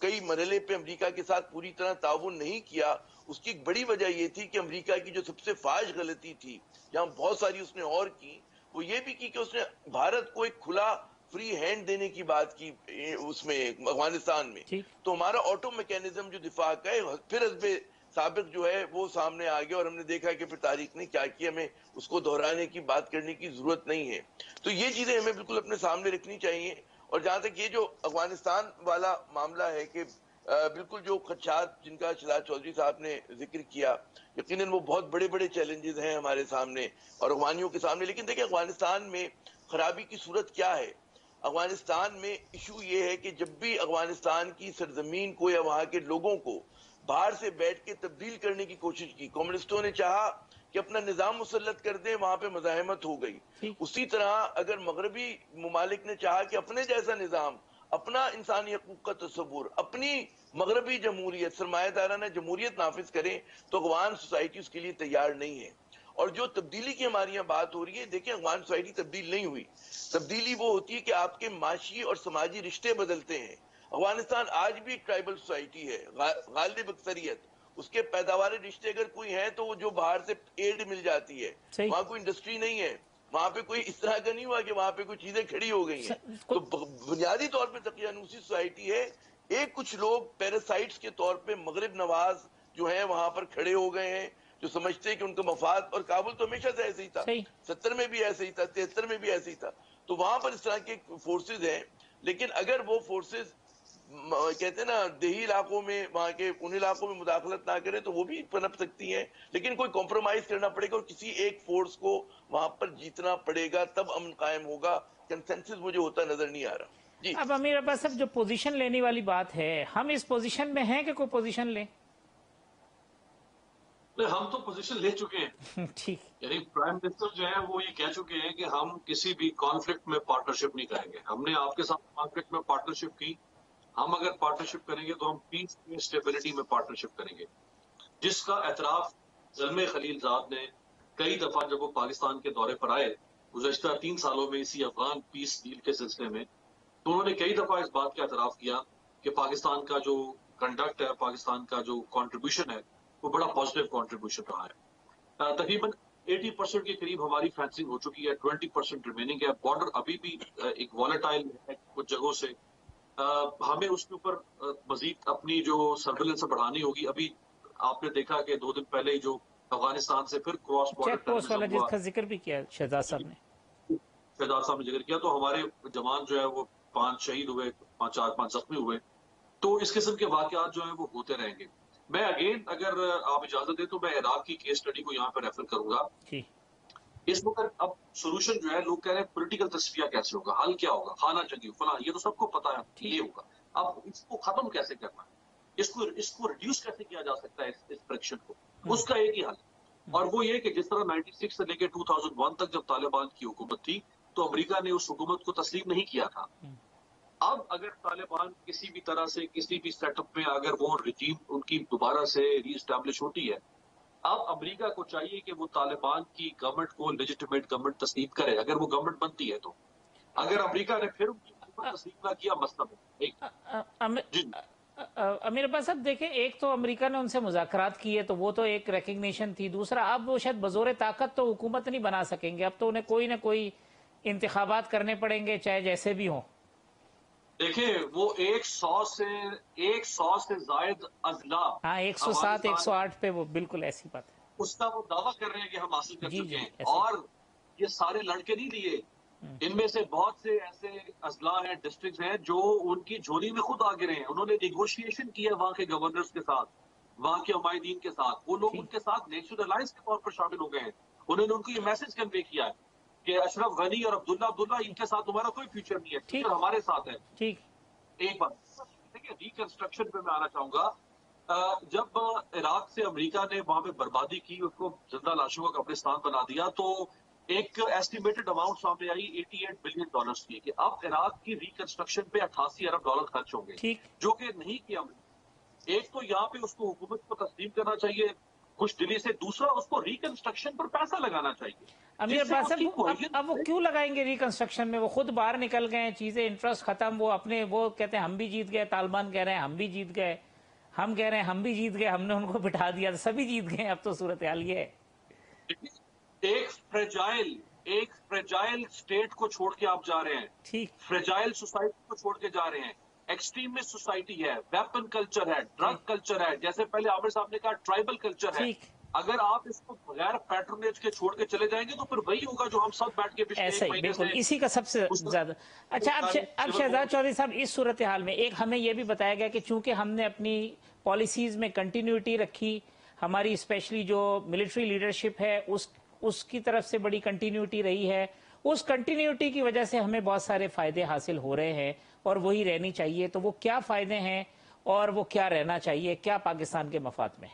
कई मरहले पे अमेरिका के साथ पूरी तरह ताउन नहीं किया, उसकी एक बड़ी वजह ये थी कि अमेरिका की जो सबसे फाश गलती थी, जहां बहुत सारी उसने और की, वो ये भी की कि उसने भारत को एक खुला फ्री हैंड देने की बात की उसमें अफगानिस्तान में। तो हमारा ऑटो मैकेनिज्म जो दिफा का है, फिर हस्बे साबिक जो है वो सामने आ गया, और हमने देखा कि फिर तारीख ने क्या किया, हमें उसको दोहराने की बात करने की जरूरत नहीं है। तो ये चीजें हमें बिल्कुल अपने सामने रखनी चाहिए। और जहां तक ये जो अफगानिस्तान वाला मामला है कि बिल्कुल जो खदशात जिनका शहजाद चौधरी साहब ने जिक्र किया, यकीनन वो बहुत बड़े बड़े चैलेंजेस हैं हमारे सामने और अफगानियों के सामने। लेकिन देखिए अफगानिस्तान में खराबी की सूरत क्या है। अफगानिस्तान में इशू ये है कि जब भी अफगानिस्तान की सरजमीन को या वहां के लोगों को बाहर से बैठ के तब्दील करने की कोशिश की, कम्युनिस्टों ने चाहा کہ اپنا نظام مسلط کر دیں، وہاں پہ مزاحمت ہو گئی۔ اسی طرح اگر مغربی ممالک نے چاہا کہ اپنے جیسا نظام، اپنا انسانی حقوق کا تصور، اپنی مغربی جمہوریت، سرمایہ دارانہ جمہوریت نافذ کریں، تو افغان سوسائٹی اس کے لیے تیار نہیں ہے۔ اور جو تبدیلی کی ہماری یہاں بات ہو رہی ہے، دیکھیں افغان سوسائٹی تبدیل نہیں ہوئی۔ تبدیلی وہ ہوتی ہے کہ آپ کے معاشی اور سماجی رشتے بدلتے ہیں۔ افغانستان آج بھی ایک ٹرائبل سوسائٹی ہے، غالب اکثریت، اس کے پیداواری رشتے اگر کوئی ہیں تو وہ جو باہر سے ایڈ مل جاتی ہے، وہاں کوئی انڈسٹری نہیں ہے، وہاں پہ کوئی اس طرح کا نہیں ہوا کہ وہاں پہ کوئی چیزیں کھڑی ہو گئی ہیں۔ تو بنیادی طور پہ دقیانوسی سوسائٹی ہے۔ ایک کچھ لوگ پیراسائٹس کے طور پہ مغرب نواز جو ہیں وہاں پر کھڑے ہو گئے ہیں، جو سمجھتے ہیں کہ ان کا مفاد، اور کابل تو ہمیشہ سے ایسے ہی تھا، 70 میں بھی ایسے ہی تھا، 73 میں بھی ایسے ہی تھا، تو وہاں پر اس طرح کے فورسز ہیں۔ لیکن اگر وہ فورسز کہتے ہیں نا دیہی علاقوں میں، وہاں کے ان علاقوں میں مداخلت نہ کریں تو وہ بھی پنپ سکتی ہیں، لیکن کوئی کمپرومائز کرنا پڑے گا اور کسی ایک فورس کو وہاں پر جیتنا پڑے گا، تب امن قائم ہوگا۔ کنسنسس مجھے ہوتا نظر نہیں آ رہا۔ جی اب امیر عباس صاحب، جو پوزیشن لینے والی بات ہے، ہم اس پوزیشن میں ہیں کہ کوئی پوزیشن لیں؟ ہم تو پوزیشن لے چکے ہیں، ٹھیک، یعنی پرائم منسٹر جو ہے وہ یہ کہہ چکے ہیں کہ ہم کسی بھی کانفلکٹ میں پارٹنرشپ نہیں کریں گے۔ ہم نے آپ کے ساتھ کانفلکٹ میں پارٹنرشپ کی، ہم اگر پارٹنرشپ کریں گے تو ہم پیس میں اسٹیبلٹی میں پارٹنرشپ کریں گے، جس کا اعتراف زلمے خلیل زاد نے کئی دفعہ جب وہ پاکستان کے دورے پر آئے گزشتہ 3 سالوں میں اسی افغان پیس ڈیل کے سلسلے میں، تو انہوں نے کئی دفعہ اس بات کا اعتراف کیا کہ پاکستان کا جو کنڈکٹ ہے، پاکستان کا جو کنٹریبیوشن ہے، وہ بڑا پازیٹیو کنٹریبیوشن رہا ہے۔ تقریباً 80% کے قریب ہماری فینسنگ ہو چکی ہے، 20% ریمیننگ ہے۔ بارڈر ابھی بھی ایک والیٹائل ہے کچھ جگہوں سے، ہمیں اس کے اوپر مزید اپنی جو سرویلنس بڑھانی ہوگی۔ ابھی آپ نے دیکھا کہ 2 دن پہلے ہی جو افغانستان سے پھر کراس بارڈر چیک پوسٹ والا جس کا ذکر بھی کیا شہزاد صاحب نے، شہزاد صاحب نے ذکر کیا، تو ہمارے جوان جو ہے وہ 5 شہید ہوئے، 4-5 زخمی ہوئے۔ تو اس قسم کے واقعات جو ہیں وہ ہوتے رہیں گے۔ میں اگین اگر آپ اجازت دیں تو میں عراق کی کیس اسٹڈی کو یہاں پہ ریفر کروں گا۔ اس وقت اب سولوشن جو ہے، لوگ کہہ رہے ہیں پولیٹیکل تصفیہ کیسے ہوگا، حل کیا ہوگا، خانہ جنگی فلاں، یہ تو سب کو پتا ہے یہ ہوگا۔ اب اس کو ختم کیسے کرنا ہے، اس کو ریڈیوس کیسے کیا جا سکتا ہے اس فرکشن کو، اس کا ایک ہی حل ہے، اور وہ یہ کہ جس طرح 96 سے لے کے 2001 تک جب طالبان کی حکومت تھی تو امریکہ نے اس حکومت کو تسلیم نہیں کیا تھا۔ اب اگر طالبان کسی بھی طرح سے کسی بھی سیٹ اپ میں اگر وہ رجیم ان کی دوبارہ سے ری اسٹیبلش ہوتی ہے، اب امریکہ کو چاہیے کہ وہ طالبان کی گورنمنٹ کو لیجیٹمیٹ گورنمنٹ تسلیم کرے، اگر وہ گورنمنٹ بنتی ہے تو۔ اگر امریکہ نے پھر ان کی حکومت تسلیم نہ کیا، مسئلہ امیر عباس صاحب دیکھیں، ایک تو امریکہ نے ان سے مذاکرات کیے تو وہ تو ایک ریکگنیشن تھی، دوسرا اب وہ شاید بزور طاقت تو حکومت نہیں بنا سکیں گے، اب تو انہیں کوئی نہ کوئی انتخابات کرنے پڑیں گے چاہے جیسے بھی ہوں۔ دیکھیں وہ 100 سے زائد اضلاع، 107 108 پہ، وہ بالکل ایسی بات ہے، اس کا وہ دعویٰ کر رہے ہیں کہ ہم حاصل کر چکے ہیں، اور یہ سارے لڑکے نہیں لیے، ان میں سے بہت سے ایسے اضلاع ہیں، ڈسٹرکٹس ہیں جو ان کی جھولی میں خود آ گرے ہیں۔ انہوں نے نیگوشیشن کیا وہاں کے گورنرز کے ساتھ، وہاں کے عمائدین کے ساتھ، وہ لوگ ان کے ساتھ نیشنل الائنس کے طور پر شامل ہو گئے ہیں۔ انہوں نے ان کو یہ میسج کنوے کیا ہے کہ اشرف غنی اور عبداللہ ان کے ساتھ تمہارا کوئی فیوچر نہیں ہے، فیوچر ہمارے ساتھ ہے۔ ٹھیک، ایک بات دیکھیں، ریکنسٹرکشن پہ میں آنا چاہوں گا۔ جب عراق سے امریکہ نے وہاں پہ بربادی کی، اس کو زندہ لاشوں کا قبرستان بنا دیا، تو ایک ایسٹیمیٹڈ اماؤنٹ سامنے آئی $88 بلین کی، کہ اب عراق کی ریکنسٹرکشن پہ $88 ارب خرچ ہوں گے، جو کہ نہیں کیا۔ ایک تو یہاں پہ اس کو حکومت کو تسلیم کرنا چاہیے خوش دلی سے، دوسرا اس کو ریکنسٹرکشن پر پیسہ لگانا چاہیے۔ امیر عباس صاحب اب وہ کیوں لگائیں گے ریکنسٹرکشن میں؟ وہ خود باہر نکل گئے ہیں، چیزیں انٹرسٹ ختم، وہ اپنے وہ کہتے ہیں ہم بھی جیت گئے، طالبان کہہ رہے ہیں ہم بھی جیت گئے، ہم کہہ رہے ہیں ہم بھی جیت گئے، ہم نے ان کو بٹھا دیا، سبھی جیت گئے، اب تو صورتحال یہ ہے۔ ایک فریجائل سٹیٹ کو چھوڑ کے آپ جا رہے ہیں، فریجائل سوسائٹی کو چھوڑ کے جا رہے ہیں، ایکسٹریمسٹ سوسائٹی ہے، ویپن کلچر ہے، ڈرگ کلچر ہے، جیسے پہلے عامر صاحب نے کہا ٹرائبل کلچر ہے۔ اگر آپ اس کو بغیر پیٹرنیج کے چھوڑ کے چلے جائیں گے تو پھر وہی ہوگا جو ہم سب بیٹھ کے ایسا ہی، بالکل اسی کا سب سے زیادہ۔ اچھا، اب شہزاد چودھری صاحب، اس صورتحال میں ایک ہمیں یہ بھی بتایا گیا کہ چونکہ ہم نے اپنی پالیسیز میں کنٹینیوٹی رکھی، ہماری اسپیشلی جو ملٹری لیڈرشپ ہے اس کی طرف سے بڑی کنٹینیوٹی رہی ہے، اس کنٹینیوٹی کی وجہ سے ہمیں بہت سارے فائدے حاصل ہو رہے ہیں اور وہی رہنی چاہیے۔ تو وہ کیا فائدے ہیں اور وہ کیا رہنا چاہیے، کیا پاکستان کے مفاد میں؟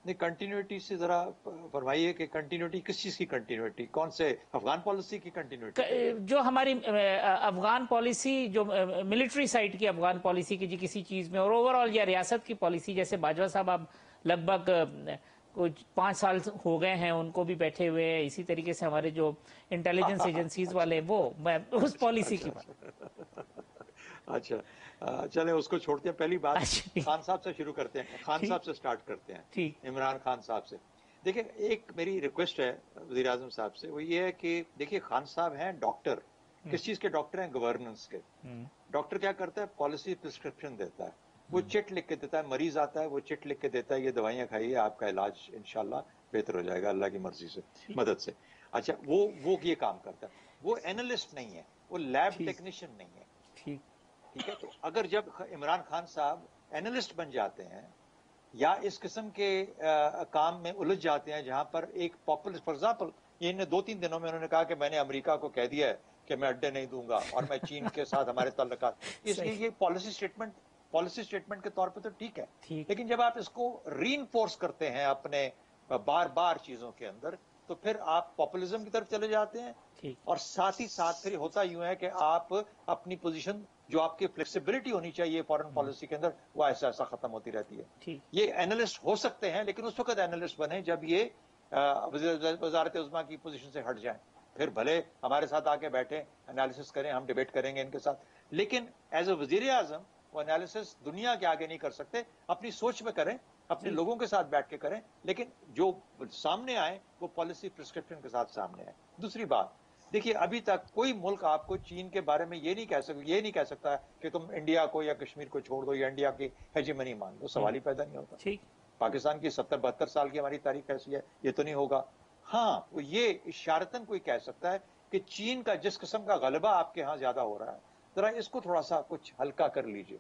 नहीं, कंटिन्यूटी से जरा फरमाइए कि कंटिन्यूटी किस चीज की कंटिन्यूटी, कौन से अफगान पॉलिसी की कंटिन्यूटी? जो हमारी अफगान पॉलिसी, जो मिलिट्री साइड की अफगान पॉलिसी की जी किसी चीज में, और ओवरऑल या रियासत की पॉलिसी, जैसे बाजवा साहब आप लगभग कुछ 5 साल हो गए हैं उनको भी बैठे हुए हैं, इसी तरीके से हमारे जो इंटेलिजेंस एजेंसीज वाले, वो मैं उस पॉलिसी की अच्छा, चले उसको छोड़ते हैं। पहली बात अच्छा, खान साहब से शुरू करते हैं, खान साहब से स्टार्ट करते हैं, ठीक। इमरान खान साहब से। देखिए, एक मेरी रिक्वेस्ट है वजीर आजम साहब से, वो ये है कि देखिए खान साहब हैं डॉक्टर, किस चीज के डॉक्टर हैं? गवर्नेंस के। डॉक्टर क्या करता है? पॉलिसी प्रिस्क्रिप्शन देता है, वो चिट लिख के देता है, मरीज आता है वो चिट लिख के देता है, ये दवाइयां खाइए, आपका इलाज इंशाल्लाह बेहतर हो जाएगा अल्लाह की मर्जी से, मदद से। अच्छा, वो ये काम करता है, वो एनालिस्ट नहीं है, वो लैब टेक्नीशियन नहीं है, ठीक है? तो अगर जब इमरान खान साहब एनालिस्ट बन जाते हैं या इस किस्म के काम में उलझ जाते हैं जहां पर एक पॉपुलर, फॉर एग्जाम्पल ये 2-3 दिनों में उन्होंने कहा कि मैंने अमेरिका को कह दिया है कि मैं अड्डे नहीं दूंगा और मैं चीन के साथ हमारे ताल्लुकात, इसलिए ये पॉलिसी स्टेटमेंट के तौर पे तो ठीक है, लेकिन जब आप इसको रीइंफोर्स करते हैं अपने बार बार चीजों के अंदर, तो फिर आप पॉपुलिज्म की तरफ चले जाते हैं, और साथ ही साथ फिर होता यूं है कि आप अपनी पोजीशन, जो आपकी फ्लेक्सिबिलिटी होनी चाहिए फॉरेन पॉलिसी के अंदर, वो ऐसा खत्म होती रहती है। ये एनालिस्ट हो सकते हैं, लेकिन उस वक्त एनालिस्ट बने जब ये वजारत उज़्मा की पोजीशन से हट जाएं, फिर भले हमारे साथ आके बैठे, एनालिसिस करें, हम डिबेट करेंगे इनके साथ, लेकिन एज ए वजीर आजम वो एनालिसिस दुनिया के आगे नहीं कर सकते, अपनी सोच में करें, अपने लोगों के साथ बैठ के करें, लेकिन जो सामने आए वो पॉलिसी प्रिस्क्रिप्शन के साथ सामने आए। दूसरी बात, देखिए अभी तक कोई मुल्क आपको चीन के बारे में ये नहीं कह सकता कि तुम इंडिया को या कश्मीर को छोड़ दो या इंडिया की हेजेमनी मान लो, सवाल ही पैदा नहीं होता। पाकिस्तान की 70-72 साल की हमारी तारीख ऐसी है, ये तो नहीं होगा। हाँ, वो ये इशारतन कोई कह सकता है कि चीन का जिस किस्म का गलबा आपके यहाँ ज्यादा हो रहा है, जरा इसको थोड़ा सा कुछ हल्का कर लीजिए,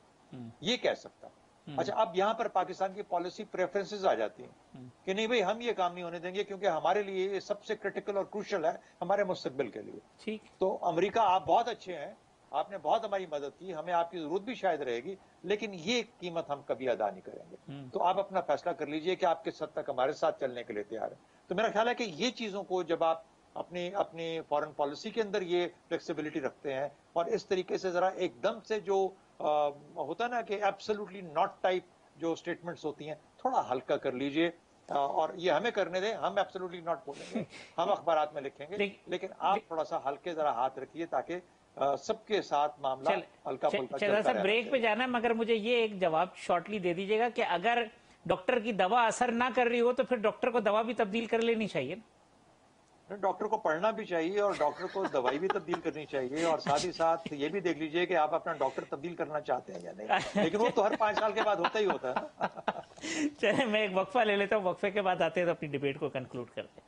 ये कह सकता है। अच्छा, अब यहाँ पर पाकिस्तान की पॉलिसी प्रेफरेंसेस आ जाती हैं कि नहीं भाई, हम ये काम नहीं होने देंगे क्योंकि हमारे लिए ये सबसे क्रिटिकल और क्रूशल है हमारे मुस्तकबिल के लिए। ठीक, तो अमेरिका आप बहुत अच्छे हैं, आपने बहुत हमारी मदद की, हमें आपकी जरूरत भी शायद रहेगी, लेकिन ये कीमत हम कभी अदा नहीं करेंगे, तो आप अपना फैसला कर लीजिए कि आप किस हद तक हमारे साथ चलने के लिए तैयार है। तो मेरा ख्याल है कि ये चीजों को जब आप अपनी फॉरेन पॉलिसी के अंदर ये फ्लेक्सिबिलिटी रखते हैं, और इस तरीके से जरा एकदम से जो होता है ना कि एब्सोल्युटली नॉट टाइप जो स्टेटमेंट्स होती हैं, थोड़ा हल्का कर लीजिए, और ये हमें करने दें, हम एब्सोल्युटली नॉट बोलेंगे, हम अखबारात में लिखेंगे, लेकिन आप थोड़ा सा हल्के जरा हाथ रखिए ताकि सबके साथ मामला हल्का फुल्का चलता रहे। ब्रेक पे जाना है, मगर मुझे ये एक जवाब शॉर्टली दे दीजिएगा कि अगर डॉक्टर की दवा असर ना कर रही हो तो फिर डॉक्टर को दवा भी तब्दील कर लेनी चाहिए? डॉक्टर को पढ़ना भी चाहिए और डॉक्टर को दवाई भी तब्दील करनी चाहिए, और साथ ही साथ ये भी देख लीजिए कि आप अपना डॉक्टर तब्दील करना चाहते हैं या नहीं, लेकिन वो तो हर 5 साल के बाद होता ही होता है। चलिए, मैं एक वक्फा ले लेता हूँ, वक्फे के बाद आते हैं तो अपनी डिबेट को कंक्लूड करते हैं।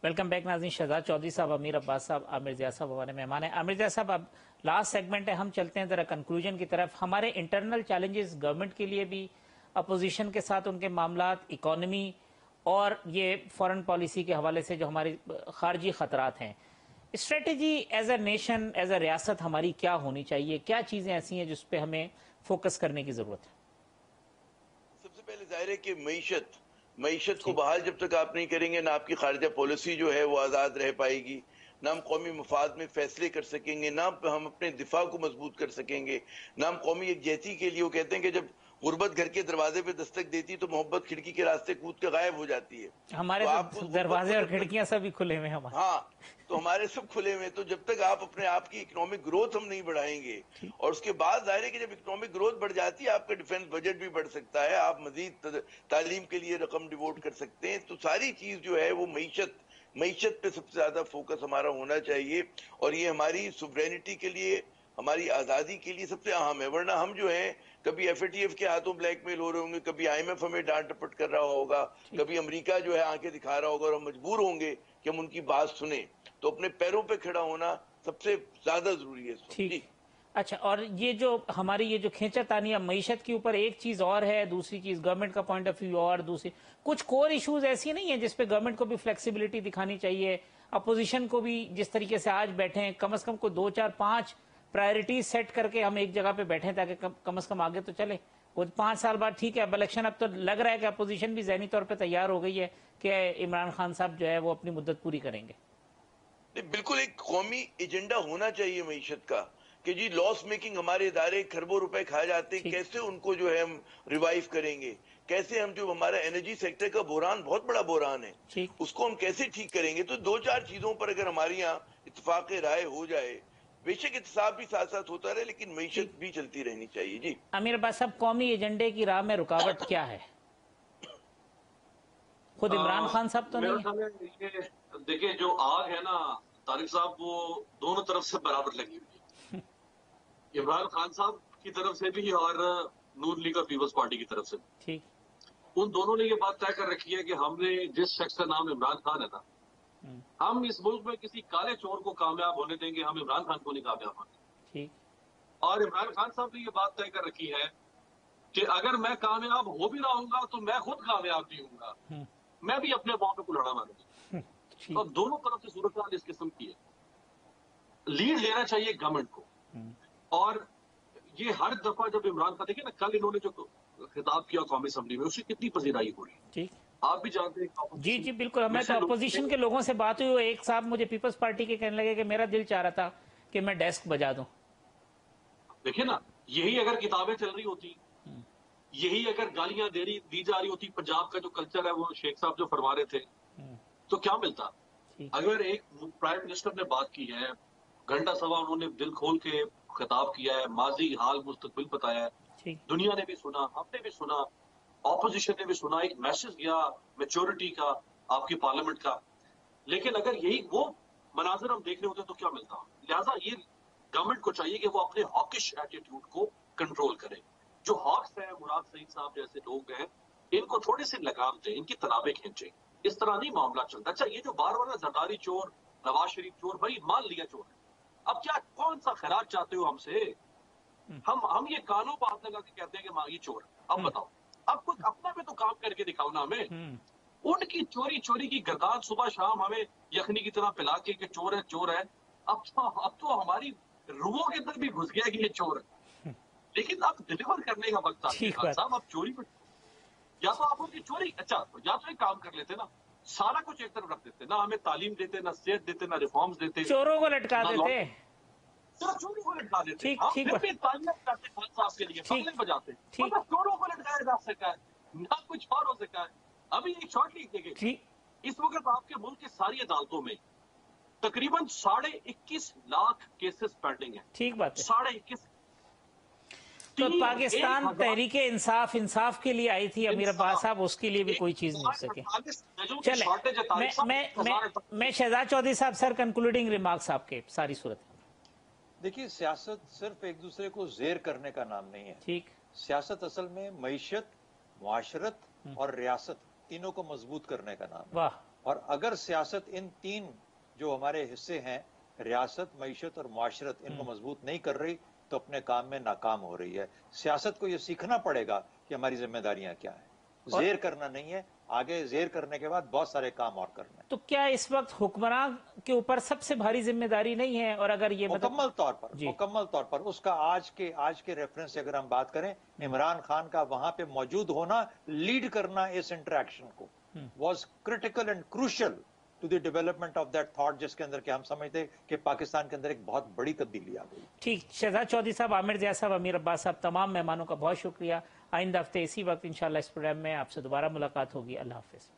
वेलकम बैक नाज़रीन। शहजाद चौधरी साहब, अमीर अब्बास साहब, आमिर ज़िया साहब हमारे मेहमान हैं। आमिर ज़िया साहब, अब लास्ट सेगमेंट है, हम चलते हैं जरा कंक्लूजन की तरफ। हमारे इंटरनल चैलेंजेस गवर्नमेंट के लिए भी, अपोजिशन के साथ उनके मामलात, इकोनॉमी और ये फॉरेन पॉलिसी के हवाले से जो हमारे खारजी खतरात हैं, strategy as a nation, as a रियासत हमारी क्या होनी चाहिए? क्या चीज़ें ऐसी हैं जिस पे हमें फोकस करने की ज़रूरत है? सबसे पहले जाहिर है कि मईशत को बहाल जब तक आप नहीं करेंगे, ना आपकी खारजा पॉलिसी जो है वो आज़ाद रह पाएगी, ना हम कौमी मफाद में फैसले कर सकेंगे, ना हम अपने दिफा को मजबूत कर सकेंगे, ना हम कौमी यकजहती के लिए, वो कहते हैं कि जब गुर्बत घर के दरवाजे पे दस्तक देती है तो मोहब्बत खिड़की के रास्ते कूद के गायब हो जाती है। हमारे तो दरवाजे और खिड़कियां सभी खुले हुए हैं। हाँ, तो हमारे सब खुले हुए, तो जब तक आप अपने आप की इकोनॉमिक ग्रोथ हम नहीं बढ़ाएंगे, और उसके बाद जाहिर है कि जब इकोनॉमिक ग्रोथ बढ़ जाती है, आपका डिफेंस बजट भी बढ़ सकता है, आप मजीद तालीम के लिए रकम डिवोट कर सकते हैं, तो सारी चीज जो है वो मईशत पे सबसे ज्यादा फोकस हमारा होना चाहिए, और ये हमारी सुवरेनिटी के लिए, हमारी आजादी के लिए सबसे अहम है। वरना हम जो है कभी FATF के हाथों ब्लैकमेल हो रहे होंगे, कभी IMF हमें डांट डपट कर रहा होगा, कभी अमेरिका जो है आंखें दिखा रहा होगा, और हम मजबूर होंगे कि हम उनकी बात सुने। तो अपने पैरों पे खड़ा होना सबसे ज्यादा जरूरी है। ठीक, अच्छा, और ये जो हमारी ये जो खींचातानी है मईशत के ऊपर, एक चीज और है, दूसरी चीज गवर्नमेंट का पॉइंट ऑफ व्यू, और दूसरी कुछ कोर इश्यूज ऐसी नहीं है जिसपे गवर्नमेंट को भी फ्लेक्सिबिलिटी दिखानी चाहिए, अपोजिशन को भी जिस तरीके से आज बैठे हैं, कम से कम को 2, 4, 5 प्रायोरिटी सेट करके हम एक जगह पे बैठे ताकि कम से कम आगे तो चले। वो 5 साल बाद ठीक है, अब इलेक्शन, अब तो लग रहा है कि अपोजिशन भी ज़हनी तौर पे तैयार हो गई है कि इमरान खान साहब जो है वो अपनी मुद्दत पूरी करेंगे। बिल्कुल एक कौमी एजेंडा होना चाहिए मईशत का कि जी लॉस मेकिंग हमारे इदारे खरबों रुपए खाए जाते हैं, कैसे उनको जो है हम रिवाइव करेंगे, कैसे हम जो हमारा एनर्जी सेक्टर का बुहरान बहुत बड़ा बुहरान है उसको हम कैसे ठीक करेंगे। तो 2-4 चीजों पर अगर हमारे यहाँ इत्तेफाक राय हो जाए, बेशक इत्तेसाब भी साथ साथ होता रहे लेकिन मईशत भी चलती रहनी चाहिए। जी आमिर अब्बास साहब, कौमी एजेंडे की राह में रुकावट क्या है? खुद इमरान खान साहब तो नहीं है? देखिए जो आग है ना तारिक साहब, वो दोनों तरफ से बराबर लगी हुई है। इमरान खान साहब की तरफ से भी और नून लीग और पीपल्स पार्टी की तरफ से। ठीक, उन दोनों ने ये बात तय कर रखी है कि हमने जिस शख्स का नाम इमरान खान है ना, हम इस मुल्क में किसी काले चोर को कामयाब होने देंगे, हम इमरान खान को नहीं कामयाब होने। ठीक, और इमरान खान साहब ने ये बात तय कर रखी है कि अगर मैं कामयाब हो भी रहूंगा तो मैं खुद कामयाब नहीं होऊंगा, मैं भी अपने मौके को लड़ा मारूंगा। तो दोनों तरफ से सूरत इस किस्म की है। लीड लेना चाहिए गवर्नमेंट को। और ये हर दफा जब इमरान खान, देखिए ना कल इन्होंने जो खिताब किया कौमी असम्बली में, उसकी कितनी पजीराई हो रही है। ठीक, आप भी जानते हैं। जी जी बिल्कुल। हमें तो अपोजिशन के लोगों से बात हुई, एक साहब मुझे पीपल्स पार्टी के कहने लगे कि मेरा दिल चाह रहा था कि मैं डेस्क बजा दूं। देखिए ना, यही अगर किताबें चल रही होती, यही अगर गालियां दी जा रही होती, पंजाब का जो कल्चर है वो शेख साहब जो फरमा रहे थे, तो क्या मिलता। अगर एक प्राइम मिनिस्टर ने बात की है, घंटा सवा उन्होंने दिल खोल के खिताब किया है, माजी हाल मुस्तकबिल बताया है, दुनिया ने भी सुना, हमने भी सुना, ऑपोजिशन ने भी सुना, एक मैसेज गया मैच्योरिटी का आपकी पार्लियामेंट का। लेकिन अगर यही वो मनाजर हम देख रहे होते तो क्या मिलता। लिहाजा ये गवर्नमेंट को चाहिए कि वो अपने हॉकिश एटीट्यूड को कंट्रोल करे। जो हॉक्स है, मुराद सईद साहब जैसे लोग हैं, इनको थोड़ी सी लगाम दें, इनकी तनाबे खींचे। इस तरह नहीं मामला चलता। अच्छा, ये जो बार बार जरदारी चोर, नवाज शरीफ चोर, भाई मान लिया चोर है, अब क्या कौन सा खराज चाहते हो हमसे? हम ये कानों पर हाथ लगा के कहते हैं कि ये चोर। अब बताओ, अब कुछ अपना पे तो काम करके दिखाओ ना हमें। उनकी चोरी की गर्दान सुबह शाम हमें यखनी की तरह पिला के कि चोर है। अब तो हमारी रूहों के अंदर भी घुस गया कि ये चोर है। लेकिन अब डिलीवर करने का वक्त आ गया साहब। अब चोरी पर या तो आप उनकी चोरी, अच्छा या तो एक काम कर लेते ना, सारा कुछ एक तरफ रख देते ना, हमें तालीम देते ना, सेहत देते ना, रिफॉर्म्स देते, चोरों को लटका देते, चोरों को लटका देते। ठीक, हम फिर भी तालियां करते खान साहब के लिए, बंगले बजाते, मतलब चोरों को लटकाया जा सका है ना, कुछ और हो सका है। अभी एक शॉर्ट लिख देंगे, इस वक्त आपके मुल्क की सारी अदालतों में तकरीबन 21.5 लाख केसेस पेंडिंग है। ठीक बात है। 21.5। तो पाकिस्तान तहरीके इंसाफ के लिए आई थी अमीर अब्बास साहब, उसके लिए भी कोई चीज नहीं हो सके। चले मैं शहजाद चौधरी साहब, सर कंक्लूडिंग रिमार्क्स आपके सारी सूरत। देखिए, सियासत सिर्फ एक दूसरे को जेर करने का नाम नहीं है। ठीक, सियासत असल में मईशत, मुआशरत और रियासत तीनों को मजबूत करने का नाम है। वाह। और अगर सियासत इन तीन जो हमारे हिस्से हैं, रियासत, मईशत और मुआशरत, इनको मजबूत नहीं कर रही तो अपने काम में नाकाम हो रही है। सियासत को यह सीखना पड़ेगा कि हमारी जिम्मेदारियां क्या है। जेर करना नहीं है, आगे जेर करने के बाद बहुत सारे काम और करने। तो क्या इस वक्त हुक्मरान के ऊपर सबसे भारी जिम्मेदारी नहीं है? और अगर ये मुकम्मल तौर पर उसका आज के रेफरेंस से अगर हम बात करें, इमरान खान का वहां पे मौजूद होना, लीड करना इस इंटरेक्शन को was critical and crucial to the development of that thought, जिसके अंदर कि हम समझते कि पाकिस्तान के अंदर एक बहुत बड़ी तब्दीली आ गई। ठीक, शहजाद चौधरी साहब, आमिर ज़िया साहब, अमीर अब्बास साहब, तमाम मेहमानों का बहुत शुक्रिया। आइंदा हफ्ते इसी वक्त इंशाल्लाह इस प्रोग्राम में आपसे दोबारा मुलाकात होगी। अल्लाह हाफिज।